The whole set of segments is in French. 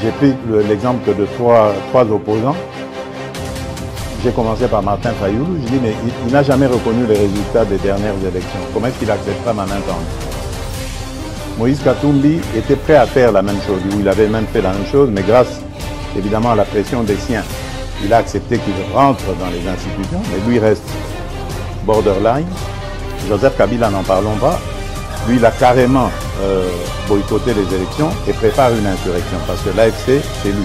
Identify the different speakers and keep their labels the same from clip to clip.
Speaker 1: J'ai pris l'exemple de trois opposants. J'ai commencé par Martin Fayoulou. Je dis, mais il n'a jamais reconnu les résultats des dernières élections. Comment est-ce qu'il acceptera ma main tendue? Moïse Katumbi était prêt à faire la même chose. Il avait même fait la même chose, mais grâce évidemment à la pression des siens, il a accepté qu'il rentre dans les institutions, mais lui reste borderline. Joseph Kabila, n'en parlons pas. Lui, il a carrément boycotté les élections et prépare une insurrection parce que l'AFC, c'est lui.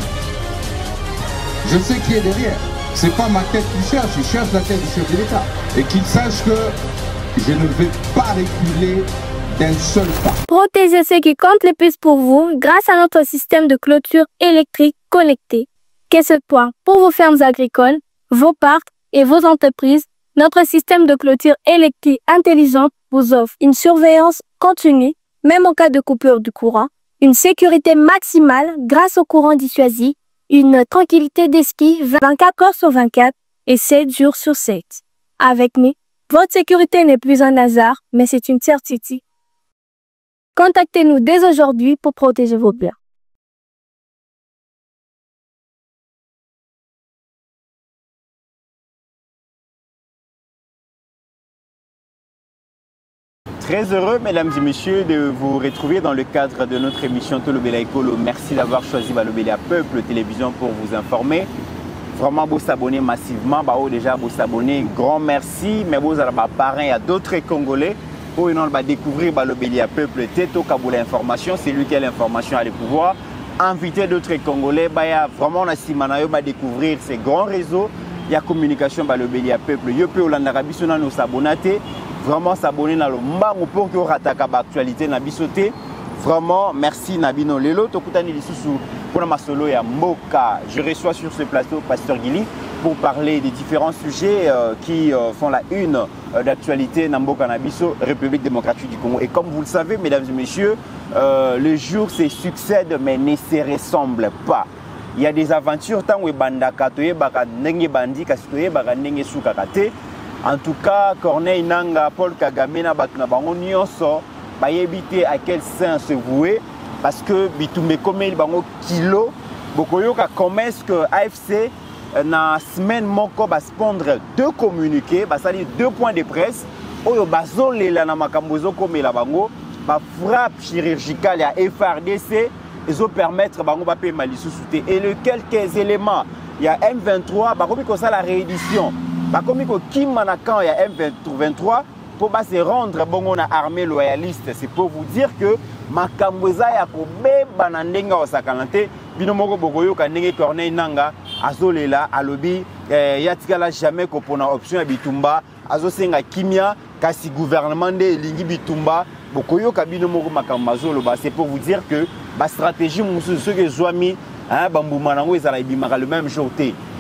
Speaker 2: Je sais qui est derrière. C'est pas ma tête qu'il cherche, il cherche la tête du chef de l'État. Et qu'il sache que je ne vais pas reculer d'un seul pas.
Speaker 3: Protégez ce qui compte le plus pour vous grâce à notre système de clôture électrique connecté. Qu'est-ce point pour vos fermes agricoles, vos parcs et vos entreprises? Notre système de clôture électrique intelligente vous offre une surveillance continue, même en cas de coupure du courant, une sécurité maximale grâce au courant dissuasif, une tranquillité d'esprit 24 heures sur 24 et 7 jours sur 7. Avec nous, votre sécurité n'est plus un hasard, mais c'est une certitude. Contactez-nous dès aujourd'hui pour protéger vos biens.
Speaker 4: Très heureux, mesdames et messieurs, de vous retrouver dans le cadre de notre émission Tolobela Ekolo. Merci d'avoir choisi Balobela Peuple Télévision pour vous informer. Vraiment, vous s'abonner massivement. Déjà, vous s'abonner. Grand merci. Mais vous avez parrain, il y a d'autres Congolais. Pour découvrir Balobela Peuple Této Kaboula Information. C'est lui qui a l'information à le pouvoir. Inviter d'autres Congolais. Vraiment, on a Simanayo découvrir ces grands réseaux. Il y a communication Balobela Peuple. Yope Olandarabi, on nous s'abonner. Vraiment s'abonner dans le mbango pour que vous rataka l'actualité na bisoté. Vraiment merci Nabino Lelo tokutani lisusu pour ma solo ya Moka. Je reçois sur ce plateau Pasteur Guili pour parler des différents sujets qui font la une d'actualité na Mboka Nabiso, République démocratique du Congo. Et comme vous le savez, mesdames et messieurs, les jours se succèdent mais ne se ressemblent pas. Il y a des aventures tant où bandaka toye baka ndenge bandi kasitoye baka ndenge sukakate. En tout cas, Corneille Nanga, Paul Kagame, na bango nyonso, ba yebite à quel sein se vouer parce que bitumbe comme il bango kilo, bokoyoka comment est-ce que AFC na semaine moko ba spondre deux communiqués, ba sali deux points de presse, oyo bazolela na makambozo comme la bango, ba frappe chirurgicale à FRDC, ils ont permettre bango ba pe malisusuté et le quelques éléments, il y a M23, ba komi ko ça la réédition. Comme il y a M23 pour se rendre bon na armée loyaliste, c'est pour vous dire que makamboza ya ko beba na ndenga osakalante bino moko bokoyo ka ndenge Corneille Nanga azolela alobi yatikala jamais ko pona option ya bitumba azosenga kimia kasi gouvernement de lingi bitumba bokoyo ka bino moko makambazo loba, c'est pour vous dire que ba stratégie musu ce que Zwami bambuma nango ezala ibimaka le même jour.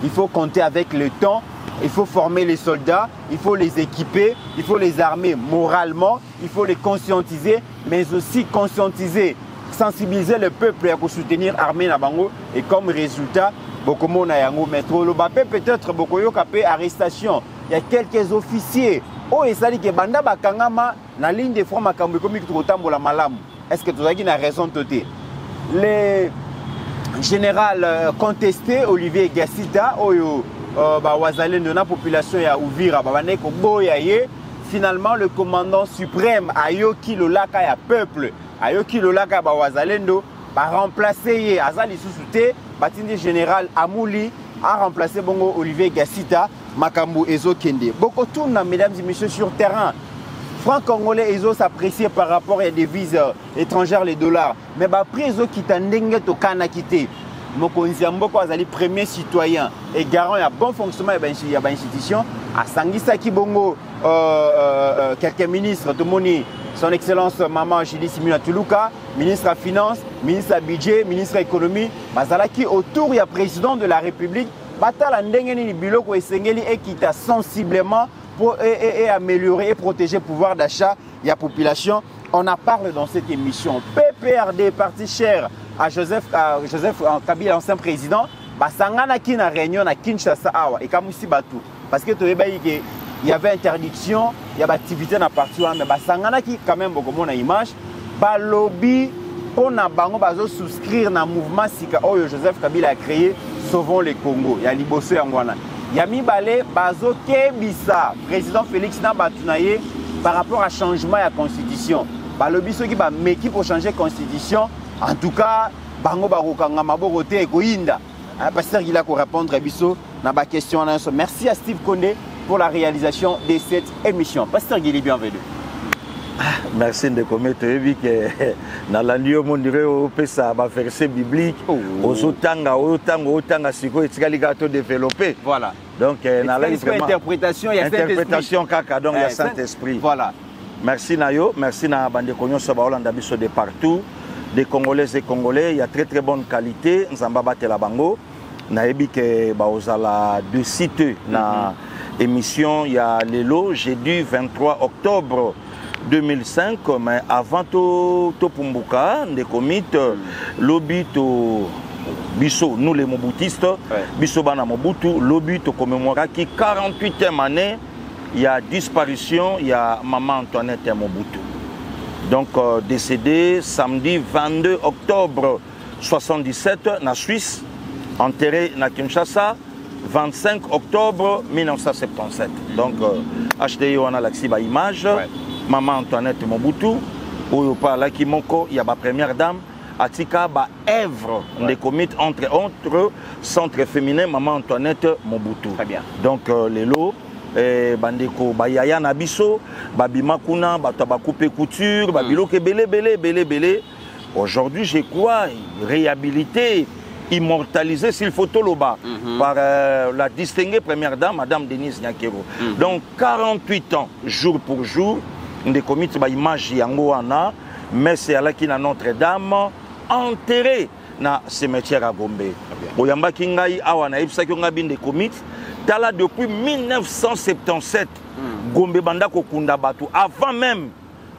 Speaker 4: Il faut compter avec le temps. Il faut former les soldats, il faut les équiper, il faut les armer moralement, il faut les conscientiser, mais aussi conscientiser, sensibiliser le peuple à soutenir l'armée Nabango. Et comme résultat, beaucoup de gens métro le peut-être beaucoup de arrestation. Il y a quelques officiers. Oh, et ça dit que Banda Bakangama, la ligne de front Makambo comme la malam. Est-ce que tu as une raison de côté? Les général contesté, Olivier Gassita, Wazalendo na population ya Uvira babaneko boyaye. Finalement le commandant suprême ayoki lolaka ya peuple ayoki lolaka ba Wazalendo ba remplacer azali susute batindi général Amouli a remplacé bongo Olivier Gassita makambo ezokende boko tourna mesdames et messieurs sur terrain. Franc congolais ezo s'apprécier par rapport à des devises étrangères les dollars mais ba prix ezo kitandenge to kana kité. Mokonzi Mboko azali premier citoyen et garant ya bon fonctionnement ya ba institution a sangisa ki bongo quelques ministres Tomoni son excellence maman Julie Simula Tuluka, ministre à finance, ministre à budget, ministre à économie, bazalaki autour ya président de la République batala ndenge ni biloko esengeli ekita sensiblement pour améliorer et protéger le pouvoir d'achat de la population. On en parle dans cette émission. PPRD, parti cher à Joseph Kabila, ancien président, basangana ki na réunion na Kinshasa awa et kamusi batu parce que il y avait interdiction, il y avait activité dans partout mais basangana ki quand même beaucoup mon image balobi pour na bango bazo souscrire na mouvement sika oyo Joseph Kabila a créé Sauvons le Congo ya liboso yangwana ya mibale bazo kebisa président Félix na batunaye par rapport à changement ya constitution balobi soki ba meki pour changer constitution en tout cas bango barokanga maboko te ekoyinda pasteur Gila ko répondre biso na ba question na so. Merci à Steve Condé pour la réalisation de cette émission. Pasteur Gili, bienvenue.
Speaker 5: Merci de commettre que dans la nuit on dirait au ça va verset biblique aux otanga siko etikaligato développer.
Speaker 4: Voilà.
Speaker 5: Donc dans la
Speaker 4: interprétation il y a
Speaker 5: interprétation kaka donc il y a Saint-Esprit.
Speaker 4: Voilà.
Speaker 5: Merci Nayo, merci na bande konyo so ba Hollande biso de partout, des Congolaises et Congolais, il y a très bonne qualité, nzamba batela bango. Naebi ke ba ozala de site na émission il y a lelo jeudi 23 octobre 2005, mais avant to Pumbuka, des comites, lobby to biso, nous les Mobutistes, biso bana Mobutu, lobby to commémorer qui 48e année, il y a disparition, il y a maman Antoinette Mobutu. Donc décédé samedi 22 octobre 77 na Suisse, enterré na Kinshasa 25 octobre 1977. Donc HDI on a l'accès à image. Maman Antoinette Mobutu, au parla qui moko, il y a ma première dame, Atika ba œuvre de comités entre centre féminin Maman Antoinette Mobutu.
Speaker 4: Très bien.
Speaker 5: Donc les lots, bandeko bayaya nabiso, babima kuna, batabakoupe couture, babilo ke belé. Aujourd'hui, je crois réhabiliter, immortalisé s'il faut toloba par la distinguée première dame, Madame Denise Nyakero. Donc 48 ans, jour pour jour, des comités ba image yango wana, mais c'est là qui na Notre-Dame enterré na cimetière à Gombe. Oyamba kingai awana ipsa ki ngabi des comités tala depuis 1977 Gombe banda kokunda batu avant même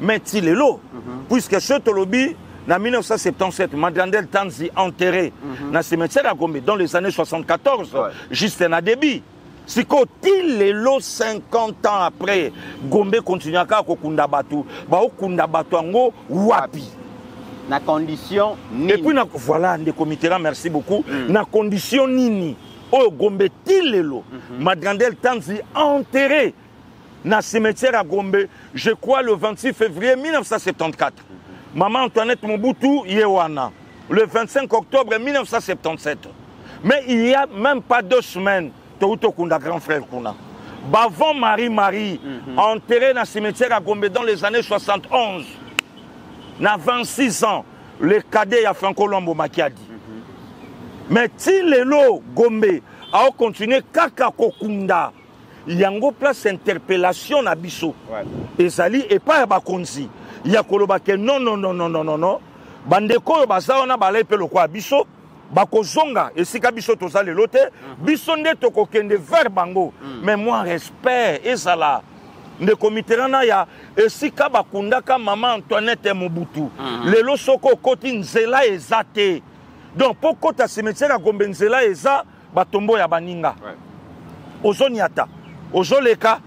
Speaker 5: Metilelo puisque ce tolobi en 1977, Madrandel Tanzi enterré dans le cimetière à Gombe dans les années 74, juste un débit. Si il est là 50 ans après, Gombe continue à kokunda batu, ba okunda batu ango wapi.
Speaker 4: Na condition nini.
Speaker 5: Et puis voilà, les comités merci beaucoup. Na condition nini. Oh Gombe tilelo, Madrandel Tanzi enterré dans le cimetière à Gombe, je crois le 26 février 1974. Maman Antoinette Mobutu Yewana, le 25 octobre 1977. Mais il n'y a même pas 2 semaines, Touto Kunda, grand frère Kuna. Bavon Marie, enterré dans le cimetière à Gombe dans les années 71. Na 26 ans, le cadet à Franco Lombo Makiadi. Mais si le lo Gombe a continué Kaka Kokunda, il y a une place interpellation à Bisso. Et Zali et pas à Bakonzi. Il y a Kolobake non. Bandeko bazaona balai pe lokwa biso bakozonga et si ka biso toza le lote biso nde tokokende vers bango mais moi respect ezala nde komiterana ya et si ka bakundaka maman Antoinette Mobutu lelo soko koti nzela ezate donc poko ta cimetière à Gombe nzela eza batombo ya baninga ozoniata ozoleka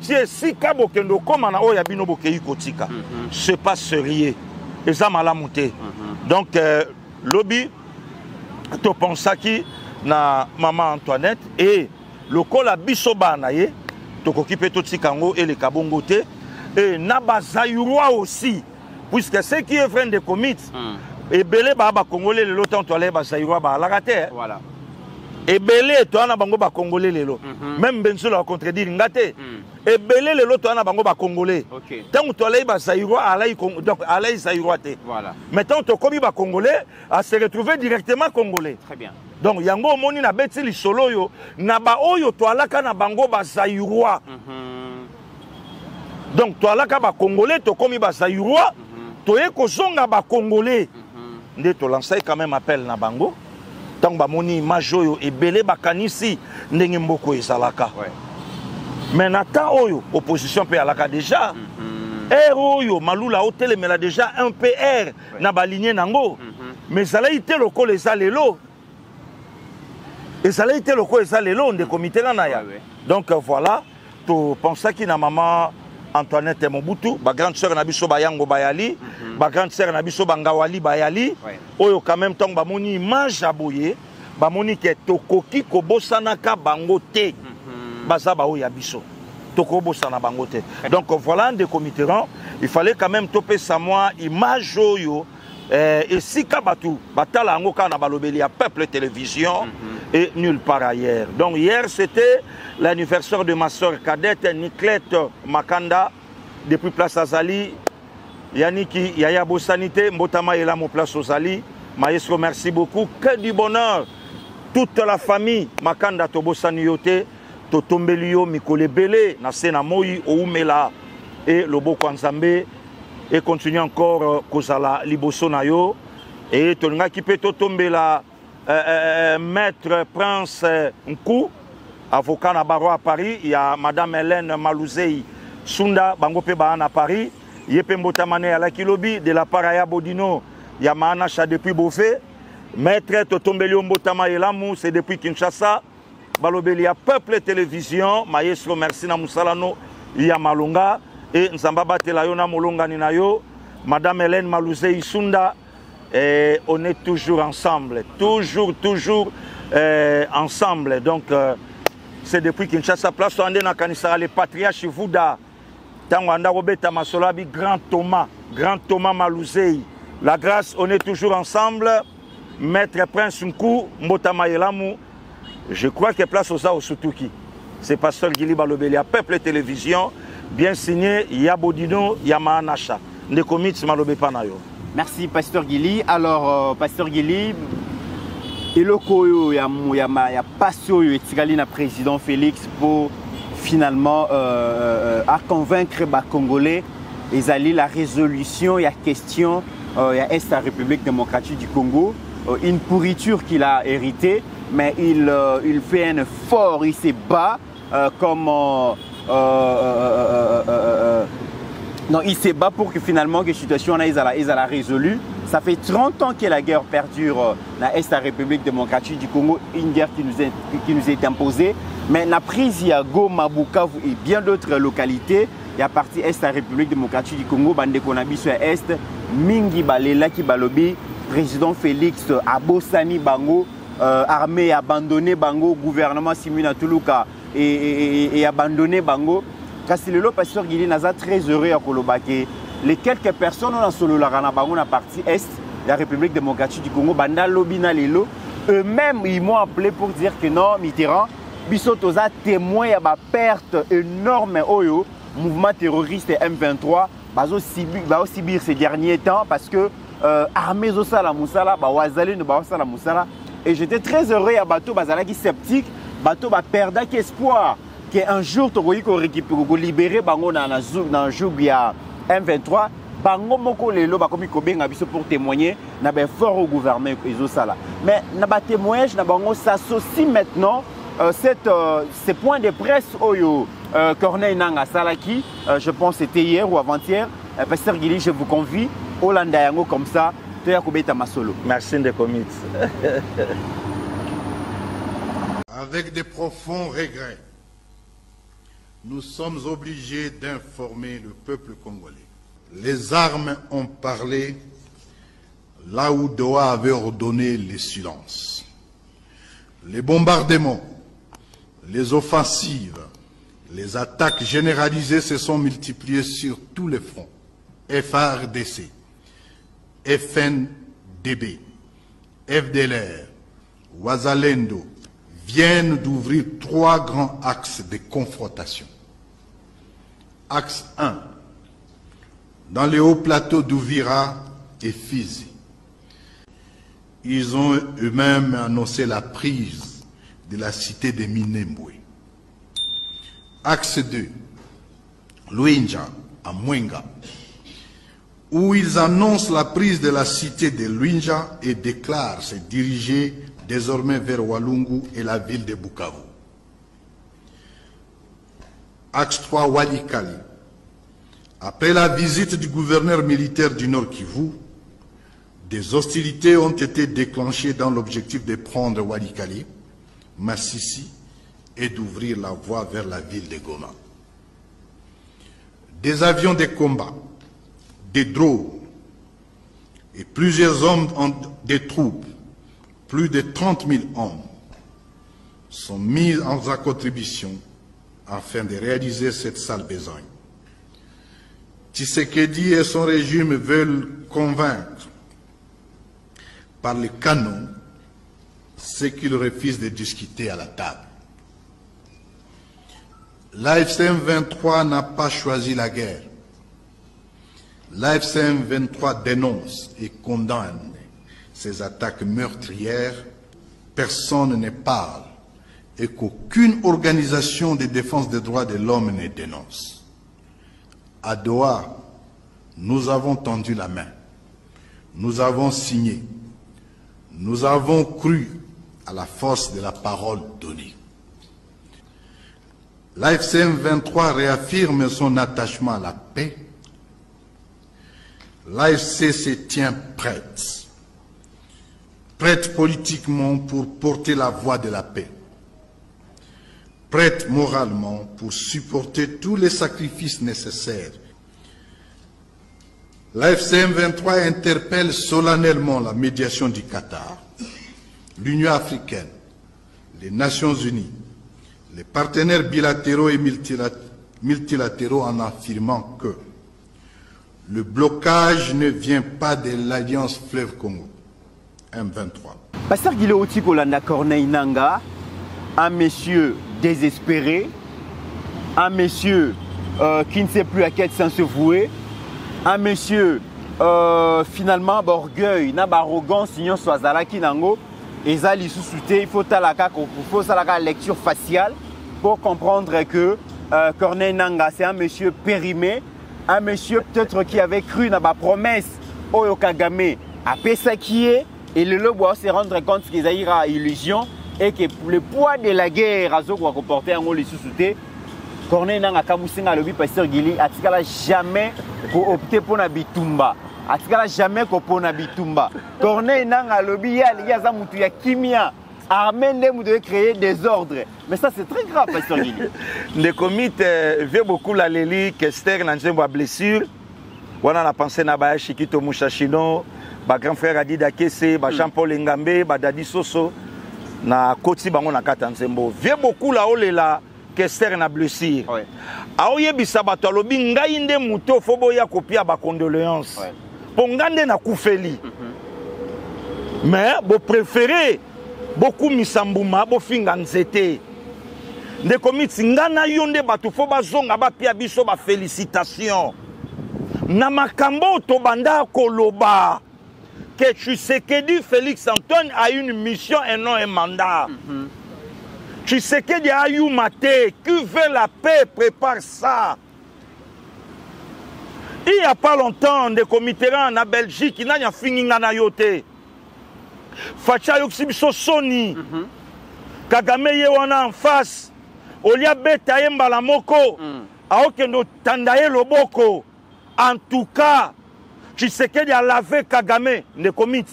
Speaker 5: tie sika bokendo koma na oya bino bokei kotika c'est pas sérieux eza malamu te donc lobby to pensaki na maman Antoinette et lokola biso bana ye tokoki pe totika ngo et le kabongo te et na bazayurwa aussi puisque ce qui est vrai de commit et belé ba congolais le lotan to aller bazayurwa ba la terre
Speaker 4: voilà.
Speaker 5: Et belé toi na bango ba congolais lelo même benzo la contredire ngate et belé lelo toi na bango ba congolais tant to aller ba zaïrois alay donc alay zaïrois te
Speaker 4: voilà
Speaker 5: mais tant to komi ba congolais à se retrouver directement congolais
Speaker 4: très bien
Speaker 5: donc yango moni na beti li solo yo na ba oyo to alaka na bango ba zaïrois donc to alaka ba congolais to komi ba zaïrois to e ko zonga ba congolais nde to lancer quand même appel na bango. Tant que moni majoyo et belé bakanisi ndenge mboko ezalaka. Mais nata oyo opposition pe alaka déjà. Oyo malula hôtel mais là déjà un PR na baligné nango. Mais ça l'a été le col ezalelo. Et ça l'a été le col ezalelo de comité na ya. Donc voilà, to pensa ki na maman Antoinette Mobutu, ba grande sœur Nabiso Bayango Bayali, ba grande sœur Nabiso Bangawali Bayali, oyo quand même temps ba moni image aboye, ba moni ke tokoki kobosanaka bango te. Baza ba oya biso. Toko bosana bango te. Donc voilà des comités, il fallait quand même toper sa moi image oyo et si kabatu batala ngoka na balobeli ya Peuple Télévision et nulle part ailleurs. Donc hier c'était l'anniversaire de ma soeur cadette Niclette Makanda depuis Place Azali. Yaniki Yaya Bossanité Mbotama est là mon Place Azali. Maestro, merci beaucoup. Que du bonheur. Toute la famille Makanda Tobosani yote Totombelio Mikole Bele Nasena Moyi Oumela et Lobo Kwanzambe et continue encore Kozala Liboso Nayo et Tonga qui peut Totombela Maître Prince Nkou, avocat na Baro à Paris. Il y a Madame Hélène Malouzei Sunda Bangope Bahan à Paris. Yepe Mbotamane à la Kilobi de la Paraya Bodino. Il y a Mahanacha depuis Bofé. Maître Totombelio Mbotama Elamou, c'est depuis Kinshasa. Balobelia Peuple Télévision. Maestro merci na Moussalano. Il y a Malonga. Et Nzambaba Telayona Molonga Ninayo. Madame Hélène Malouzei Sunda. Et on est toujours ensemble. Toujours ensemble. Donc, c'est depuis Kinshasa Place. On est dans Kanisara, les patriarches Vouda. Tangwanda Robeta Masolabi, Grand Thomas Malouzei. La grâce, on est toujours ensemble. Maître Prince Nkou, Mbotama Elamou. Je crois qu'il y a place aux Aosutuki. C'est Pasteur Gili Balobelia, Peuple Télévision. Bien signé, Yabodino, Yamanacha. Nekomits Malobe Panayo.
Speaker 4: Merci Pasteur Gili. Alors, Pasteur Gili, Eloko ya passion et Tigalina président Félix pour finalement à convaincre les Congolais et aller la résolution, il y a question, il y a Est la République démocratique du Congo, une pourriture qu'il a héritée, mais il fait un effort, il se bat comme non, il se bat pour que finalement la situation est résolue. Ça fait 30 ans que la guerre perdure dans l'Est de la République démocratique du Congo, une guerre qui nous est imposée. Mais la prise, il y a Goma, Bukavu et bien d'autres localités. Il y a partie Est de la République démocratique du Congo, Bande Konabi sur Est, Mingi Balela qui balobi, président Félix Abosani Bango, armée abandonnée Bango, gouvernement Simuna Tuluka et abandonné Bango. Kassilelo Pasteur Gili Naza très heureux à Kolobake. Les quelques personnes dans solo la Bango na partie Est de la République démocratique du Congo, Banda Lobina Lelo, eux-mêmes ils m'ont appelé pour dire que non, Mitterrand, Bissotoza témoin à ma perte énorme au mouvement terroriste M23, bazo subir ces derniers temps parce que armée Zosala Moussala, Wazali ne Bawasala Moussala. Et j'étais très heureux à Bato Bazala qui sceptique, Bato ba perdre espoir qu'un jour tu vas libérer Bango dans le jour M23, Bango Moko Lelo bakomi kobenga biso pour témoigner na ben fort au gouvernement Ezosala. Mais na ba témoignage na Bango s'associe maintenant ces points de presse Oyo Corneille Nanga Salaki, je pense c'était hier ou avant-hier. Pasteur Gili, je vous convie au Landayango comme ça, tu as Kobeta Masolo.
Speaker 5: Merci de commit.
Speaker 6: Avec de profonds regrets, nous sommes obligés d'informer le peuple congolais. Les armes ont parlé là où Doha avait ordonné le silence. Les bombardements, les offensives, les attaques généralisées se sont multipliées sur tous les fronts. FARDC, FNDB, FDLR, Ouazalendo viennent d'ouvrir 3 grands axes de confrontation. Axe 1, dans les hauts plateaux d'Ouvira et Fizi. Ils ont eux-mêmes annoncé la prise de la cité de Minembwe. Axe 2, Luinja à Mwenga, où ils annoncent la prise de la cité de Luinja et déclarent se diriger désormais vers Walungu et la ville de Bukavu. Axe 3, Walikali. Après la visite du gouverneur militaire du Nord Kivu, des hostilités ont été déclenchées dans l'objectif de prendre Walikali, Massissi et d'ouvrir la voie vers la ville de Goma. des avions de combat, des drones et plusieurs hommes des troupes, plus de 30 000 hommes, sont mis en contribution afin de réaliser cette sale besogne. Tshisekedi et son régime veulent convaincre par le canon ceux qui refusent de discuter à la table. L'AFCM 23 n'a pas choisi la guerre. L'AFCM 23 dénonce et condamne ces attaques meurtrières. Personne ne parle et qu'aucune organisation de défense des droits de l'homme ne dénonce. À Doha, nous avons tendu la main, nous avons signé, nous avons cru à la force de la parole donnée. L'AFCM 23 réaffirme son attachement à la paix. L'AFC se tient prête politiquement pour porter la voix de la paix, prête moralement pour supporter tous les sacrifices nécessaires. L'AFCM 23 interpelle solennellement la médiation du Qatar, l'Union africaine, les Nations unies, les partenaires bilatéraux et multilatéraux en affirmant que le blocage ne vient pas de l'Alliance Fleuve Congo, M23.
Speaker 4: Pasteur Guillaume Otikolanda Corneille Nangaa, un monsieur désespéré, un monsieur qui ne sait plus à quel sens se vouer, un monsieur finalement orgueil, arrogance, sinon soit zalaki nango, et ça il faut la lecture faciale pour comprendre que Corneille Nangaa c'est un monsieur périmé, un monsieur peut-être qui avait cru dans la promesse Oyo Kagame à Pesakie et le lobo se rendre compte qu'ils a illusion et que le poids de la guerre a comporté un rôle sous-souté. Corneille Nangaa Kamusinga lobi pasteur Gili atikala jamais pour opter pour na bitumba. Atikala jamais pour na bitumba. Corneille Nangaa lobi ya za mutu ya kimia. Armée devait créer des ordres. Mais ça c'est très grave pasteur Gili.
Speaker 5: Le comité veut beaucoup la Leli Kester dans une blessure. On a pensé na ba Chikito Mushashino, ba grand frère Adida Kese, ba Jean-Paul Ngambe, ba Dadi Soso na Koti bango na Katanzembo. Veut beaucoup la olela Kester na blessure. Aoye bisabato lobi ngai nde muto fobo ya kopia ba condoléances. Pongande na kufeli. Mais vous préférez beaucoup misambuma bo finga nzete. Nde komiti ngana yonde batu fo bazonga ba pia biso ba félicitations. Na makambo to banda koloba que Tshisekedi Félix Antoine a une mission et non un mandat. Tshisekedi a eu maté, qui veut la paix prépare ça. Il n'y a pas longtemps des comités en Belgique, il n'y a fini na yote. Facha yoksibiso Sony. Kagame yewana en face. Olia beta yemba la moko. Aokendo tandaye loboko. En tout cas, Tshisekedi a lavé Kagame ne commit.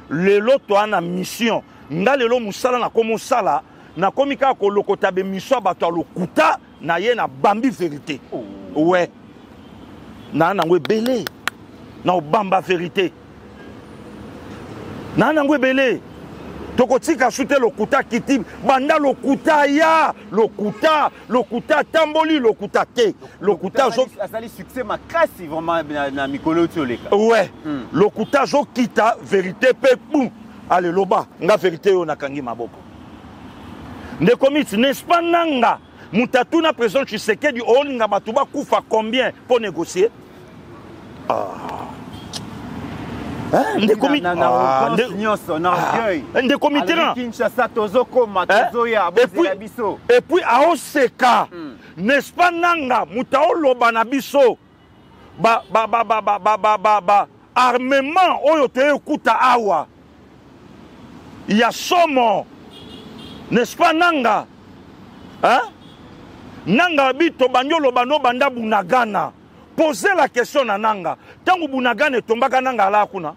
Speaker 5: Le loto a na mission. Nga lelo musala na komo sala na komika ko lokota be mission bato lokuta na ye na bambi vérité. Ouais. Na ngwe belé. Na bamba vérité. Na ngwe belé. Tokotika shute lokuta kiti banda lokuta ya lokuta tamboli lokuta te lokuta zo
Speaker 4: asali succès makasi vraiment na mikolo tioleka
Speaker 5: ouais lokuta zo kita vérité pe pou ale loba nga vérité yo nakangi maboko ndekomiti n'est-ce pas nanga mutatu na président Tshisekedi olinga batuba kufa combien pour négocier des comités et puis à Oseka n'est-ce pas nanga mutao loba na biso ba armement oyo te ekuta awa il y a somo n'est-ce pas nanga nanga bito banyolo bano banda bunagana. Posez la question à Nanga. Tant que Bunagane tombaka Nanga la kuna.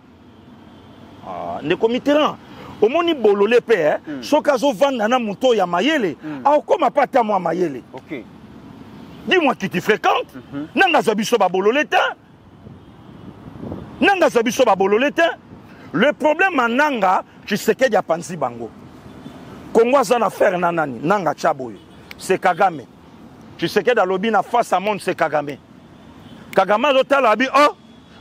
Speaker 5: Ne comiteran. Au moni bolole pe sokazo vanda na muto ya mayele. A koma pata mo mayele.
Speaker 4: OK.
Speaker 5: Dis-moi qui tu fréquentes. Nanga Zabiso Babololeta. Nanga Zabiso Babololeta. Le problème en Nanga, tu sais qu'il y a Panzi Bango. Congo a affaire nanani. Nanga Chaboy. C'est Kagame. Tu sais qu'il y a lobby na face à monde, c'est Kagame. Kagame a dit oh,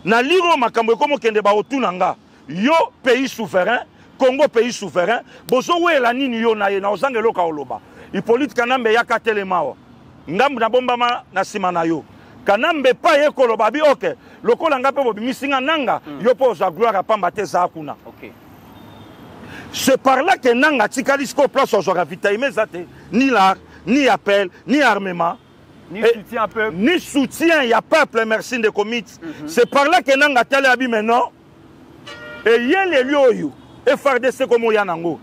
Speaker 5: na liro makambo comme kende ba otunanga. Yo pays souverain, Congo pays souverain. Bozo we la nini yo na ye na ozangelo ka oloba. Hippolyte Kanambe yaka telema. Ngambu na bomba ma na sima na yo. Kanambe pa ye koloba bi ok. Lokola ngape bo misinga nanga yo po za gloire pamba te za kuna.
Speaker 4: OK.
Speaker 5: C'est par là que nanga tikalisko place aux ravitaillements zate ni l'art, ni appel, ni armement.
Speaker 4: Ni soutien à peuple.
Speaker 5: Ni soutien, il y a peuple, merci de comites. C'est par là que nanga tele abi maintenant. Et il y a les lieux FRDC comme Yanango.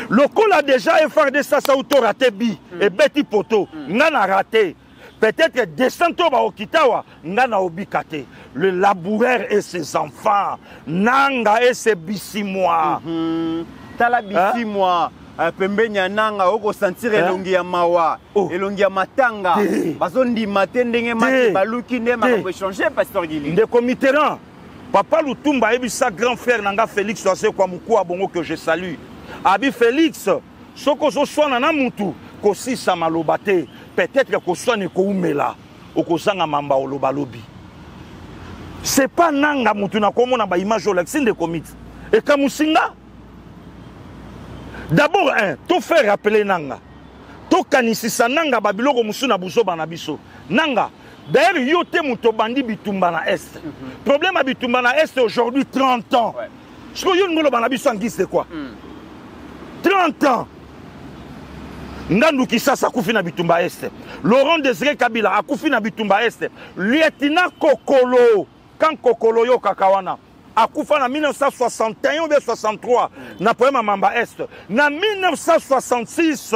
Speaker 5: Le col a déjà FRDC ça auto raté bi et Betty Poto nana raté. Peut-être descendre au Kitawa nana obikate. Le laboureur et ses enfants, nanga et ses bisimois.
Speaker 4: Tala bisimois. Pembenya nanga oko sentir elongi ya mawa elongi ya matanga bazondi matendenge mati baluki ne makambo changer pasteur Gili
Speaker 5: de comiteran papa Lutumba ebisa grand frère nanga Félix Oase kwa mukua bongo que je salue abi Félix soko zo swana na mutu ko sisa malobate peut-être ko swana ko umela okozanga mamba oloba lobi c'est pas nanga mutu na komona ba image o l'accent de comite et kamusinga. D'abord, tout faire rappeler Nanga. Tout kanisisa Nanga babiloko musuna buso banabiso. Nanga, d'ailleurs, yote muto bandi bitumba na Est. Problème à bitumba na Est aujourd'hui 30 ans. Ce que yon molo banabiso en guise de quoi 30 ans. Ngandu Kisasa kufi na bitumba Est. Laurent Désiré Kabila a kufi na bitumba Est. Lieutenant Kokolo, quand Kokolo yo kakawana. A Koufa en 1961 ou 1963, na problème Mamba Est. En 1966,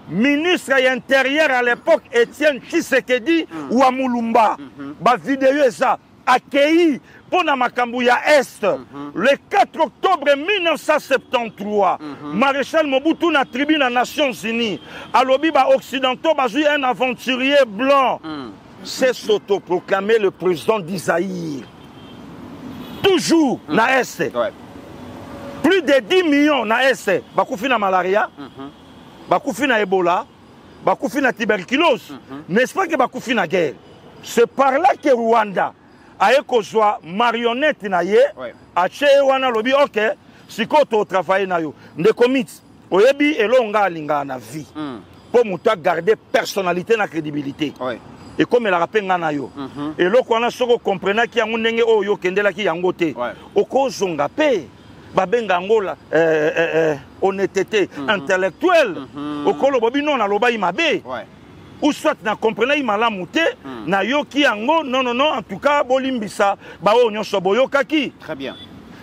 Speaker 5: ministre intérieur à l'époque, Étienne Tshisekedi ou Amulumba, ba vidéo ça, accueilli pour na Makambouya Est, le 4 octobre 1973, Maréchal Mobutu na tribune des Nations Unies, à l'Obiba occidentaux, bazui un aventurier blanc, c'est s'autoproclamer le président d'Isaïr. Toujours na Est. Plus de 10 millions na Est. Bakoufi na malaria, bakoufi na Ebola, bakoufi na tuberculose. N'est-ce pas que bakoufi na guerre? C'est par là que Rwanda a écoswa marionnette na ye, a wana lobi ok, siko to travailler na yo. Nde commit, oyebi elonga linga na vie. Pour mouta garder personnalité na crédibilité. Et comme elle a rappelé Nganayo, et là, quand on comprenait qu'il y a un ndenge oyo kendela ki yangote, oko zongape, babenga ngola, honnêteté intellectuelle, oko lo bobi non na loba imabe, ou soit na comprenait imala mouté, na yo ki yango, non, en tout cas, bolimbisa, ba o nyonso boyo kaki.
Speaker 4: Très bien.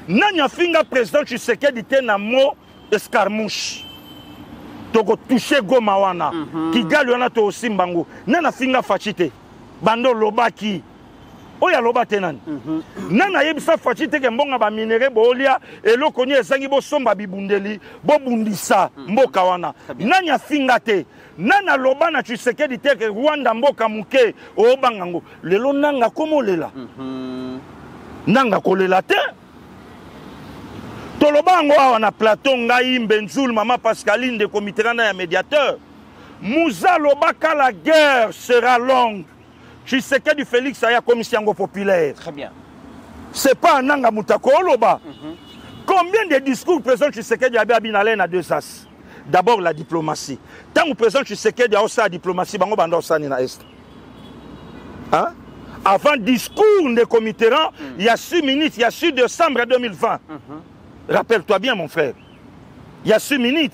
Speaker 5: Nanya finga président Tshisekedi te na mo escarmouche. Toko touché Goma wana Kigali wana to simbango nana finga fachite bando lobaki oya lobate nani nana yebisa fachite ke mbonga ba minere bolia eloko ni esangi bo somba bibundeli bo bundisa mboka wana nanya finga te nana loba na Tshisekedi te ke Rwanda mboka muke o bangango lelo nanga komolela nanga kolela te. Tolobango awa na plateau ngai Mbenzul Mama Pascaline de comité ya médiateur. Mouza lobaka la guerre sera longue. Tshisekedi Félix aya commission populaire.
Speaker 4: Très bien.
Speaker 5: C'est pas nanga mutako loba. Combien de discours président Tshisekedi a binalé na deux as? D'abord la diplomatie. Tant que président Tshisekedi a aussi la diplomatie bango banda osani na est. Hein? Avant discours de comité il y a 6 minutes, il y a 6 décembre 2020. Rappelle-toi bien, mon frère. Il y a 6 minutes.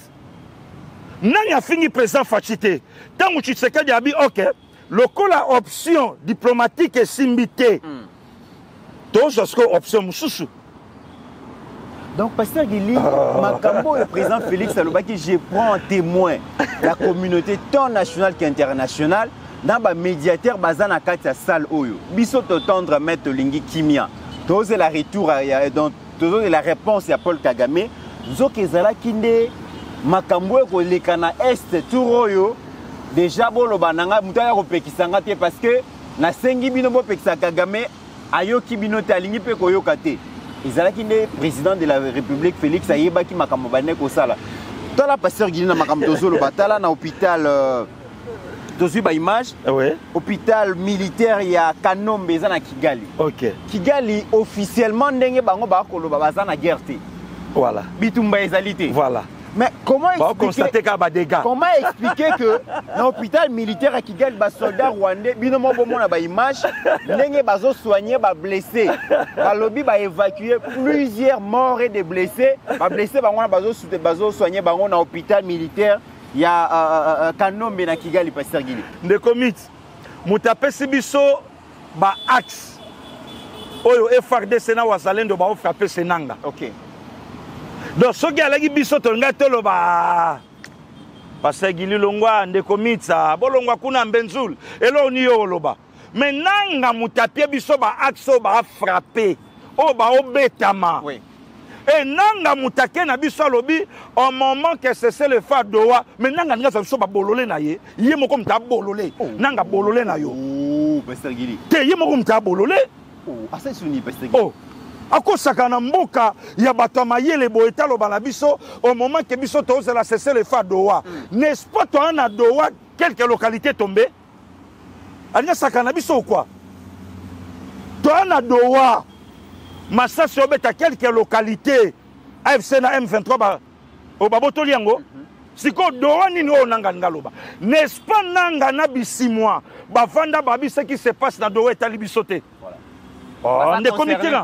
Speaker 5: Nani a fini président Fachite. Tant que Tshisekedi a dit, ok, le coup la option diplomatique est simbité. Tous ce option moussou.
Speaker 4: Donc, pasteur Gili, Makambo et président Félix Alobaki, je prends en témoin la communauté tant nationale qu'internationale dans le médiateur Bazana Katia Sal Oyo. Bisso tendre maître Lingi Kimia. Tous la retour donc la réponse à Paul Kagame. Zokezala Kinde Makambo et Lekana Est Touroyo déjà boloba nanga mutaya kopekisanga te parce que na sengi bino bo pekisa Kagame ayoki bino te alingi pe koyoka te. Ezalaki nde président de la République Félix ayebaki makambo bane kosala. Tala pasteur Guili na makambo tozolo batala na hôpital tozui ba image.
Speaker 5: Ouais.
Speaker 4: Hôpital militaire ya Kanombe eza na Kigali.
Speaker 5: OK.
Speaker 4: Kigali officiellement ndenge bango ba koloba baza na guerre te.
Speaker 5: Voilà.
Speaker 4: Bitumba ezalité.
Speaker 5: Voilà.
Speaker 4: Mais comment expliquer,
Speaker 5: comment
Speaker 4: expliquer que dans l'hôpital militaire à Kigali, les soldats rwandais, binomo bomon na ba image, ndenge bazo soigner ba blessés, ba lobby ba évacuer plusieurs morts et des blessés, ba blessés bazo soigner bango na hôpital militaire ya Kanombe na Kigali pasteur Guili.
Speaker 5: De commit, mutapesi biso ba axe. Oyo FARDC na wazalendo ba frapper senanga.
Speaker 4: OK.
Speaker 5: Donc, ce qui a biso tonga toloba parce que Guili longwa ndeko mitsa bolongwa kuna mbenzul elo ni yoloba mais nanga mutapie biso ba axo ba frapper o ba obetama
Speaker 4: oui
Speaker 5: et nanga mutake na biso lobi au moment que c'est le fa doa mais nanga nga biso ba bololé na ye moko mta bololé nanga bololé na yo
Speaker 4: pasteur Guili
Speaker 5: te ye moko mta bololé
Speaker 4: asa suni pasteur Guili
Speaker 5: akosaka na mboka ya bato mayele boeta lo bana biso au moment que biso toze la cesser le fa doa n'est-ce pas toi na doa quelques localités tombées anya sakana biso quoi toi na doa masasi obeta quelques localités AFC na M23 ba obabotoli yango siko doa nini o nanga ngaloba n'est-ce pas nanga na bisimwa bavanda babi ce qui se passe na doa etali biso te voilà on est comité là.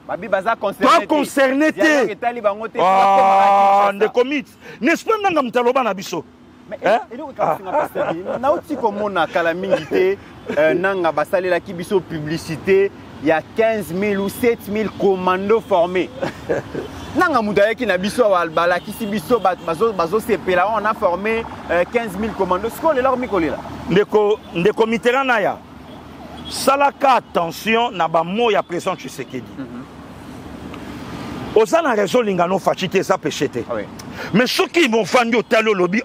Speaker 4: Babi baza concerné.
Speaker 5: Concerné. De commit. N'est-ce pas nanga mtaloba na biso?
Speaker 4: Mais na oti komona kala mingi nanga basalela ki biso publicité, il y a 15 000 ou 7 000 commandos formés. Nanga mudaye ki na biso walbala ki si biso bazo sepela on a formé 15 000 commandos. Ce qu'on leur mikolela.
Speaker 5: Ndeko mitera na ya. Salaka attention na ba mo ya président Tshisekedi. Oza na raison lingano fachité ça péchete. Mais ceux qui vont fandi au talo lobby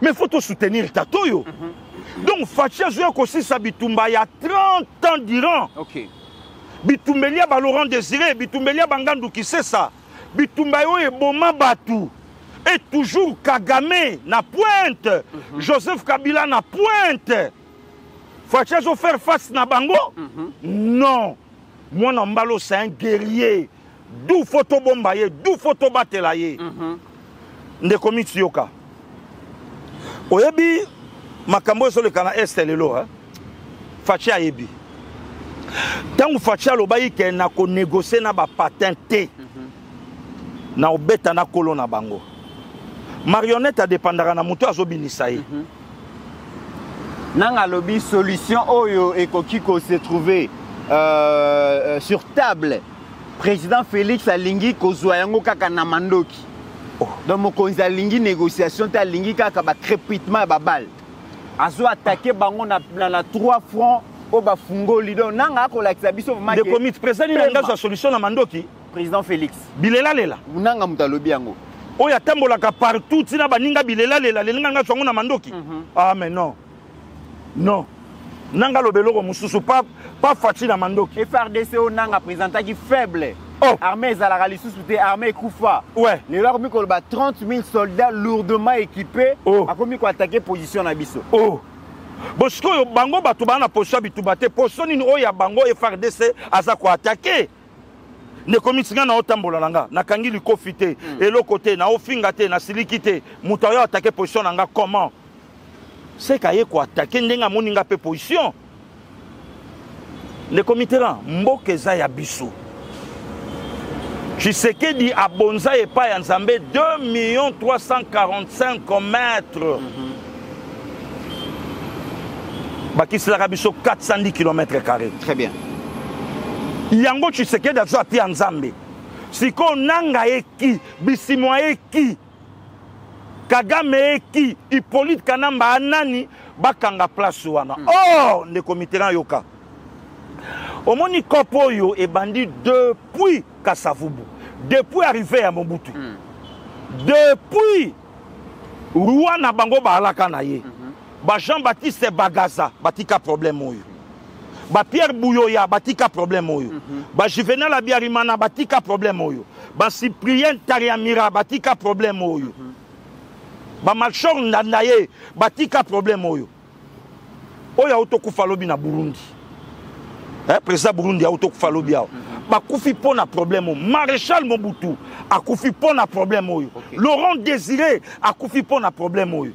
Speaker 5: mais faut tout soutenir tatoyo. Donc fachi zo kosi sa bitumba ya 30 ans durant.
Speaker 4: OK.
Speaker 5: Bitumbelia ba Laurent Désiré, bitumbelia bangandu qui c'est ça. Bitumba yo e boma batu. Et toujours Kagame na pointe. Joseph Kabila na pointe. Faut-il faire face na bango? Non. Moi, Nambalo, c'est un guerrier. D'où photo bombaye, d'où photo batelaye. Ndeko mitsuyoka. Oyebi, makambo sur le canal Est lelo, Fachi ayebi. Tant Fachi alobayi ke na ko négocier na ba patente. Na obeta na kolo na bango. Marionnette a dépendra na muto azobinisa ye.
Speaker 4: Nanga lobby solution oyo ekokiko se trouver sur table. Président Félix Alingi kozwa yango kaka na mandoki. Donc mokonzi alingi négociation ta alingi kaka ba crépitement ba balle. Azo attaquer bango na 3 fronts o ba fungoli donc nanga ko lakisa biso
Speaker 5: de comité président nanga sa solution na mandoki.
Speaker 4: Président Félix.
Speaker 5: Bilela lela.
Speaker 4: Nanga mutalobi yango.
Speaker 5: Oya tambolaka partout tina baninga bilela lela lelinga nga songo na mandoki. Ah mais non. Non. Nanga lobeloko mususu pas Fachi na mandoki.
Speaker 4: FARDC o nanga présentant qui faible. Armée Zalara lisusu armée Koufa.
Speaker 5: Ouais.
Speaker 4: Les lors mi ko 30 000 soldats lourdement équipés a commis ko attaquer position na biso.
Speaker 5: Bosko yo bango batu bana position bitubate position ni oya bango FARDC aza ko attaquer. Ne komitsinga na otambola nanga na kangi likofite eloko te na ofinga te na silikite mutayo attaquer position nanga comment? C'est qu'il y a quoi attaquer ndenga moninga pe position. Le comité là, mboke za ya biso. Tshisekedi abonza et pas en Zambé 2 345 mètres. Bakisi la biso 410 km².
Speaker 4: Très bien.
Speaker 5: Yango Tshisekedi azo ati en Zambé. Siko nanga eki, bisimo eki. Kagame eki, Hippolyte Kanamba anani bakanga place wana. Ne comité là yoka. Omoni kopo yo e bandi depuis Kasavubu, depuis arrivé à Mobutu, depuis Rwanda bango ba alaka na ye. ba Jean-Baptiste Bagaza batika problème oyo ba Pierre Bouyoya batika problème oyo ba Juvenal Abiarimana batika problème oyo ba Cyprien Tariamira batika problème oyo ba Malchor Ndandaye batika problème oyo oyo autokufa lobi na Burundi président Burundi autokufa lobi awo bakufi pona problème Maréchal Mobutu akufi pona problème oyo Laurent Désiré akufi pona problème oyo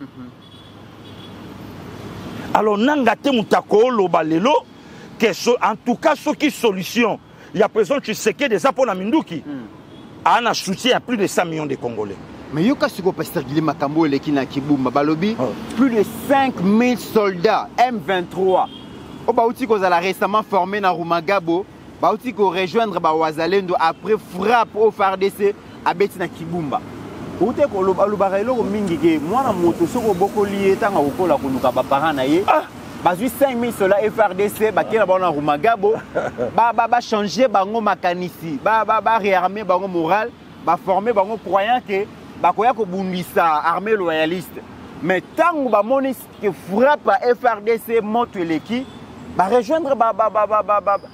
Speaker 5: alors nanga te mutako loba lelo en tout cas ce qui solution il y a présent tu sais que des apôtres Minduki a un soutien à plus de 100 millions de Congolais.
Speaker 4: Mais yoka siko pasteur Guillaume Makambo le kina Kibumba balobi plus de 5000 soldats M23 au bauti ko zala récemment formé na Rumagabo bauti ko rejoindre ba Wazalendo après frappe au FARDC à beti na Kibumba. Oute ko loba eloko mingi ke mwana moto soko boko lié tanga okola koluka ba parents na ye bazui 5000 soldats FARDC bakela ba na Rumagabo ba changer bango makanisi ba réarmer bango moral ba former bango croyant que bakoya ko bundisa armée loyaliste mais tango ba moni que frappe FARDC monte leki ba rejoindre ba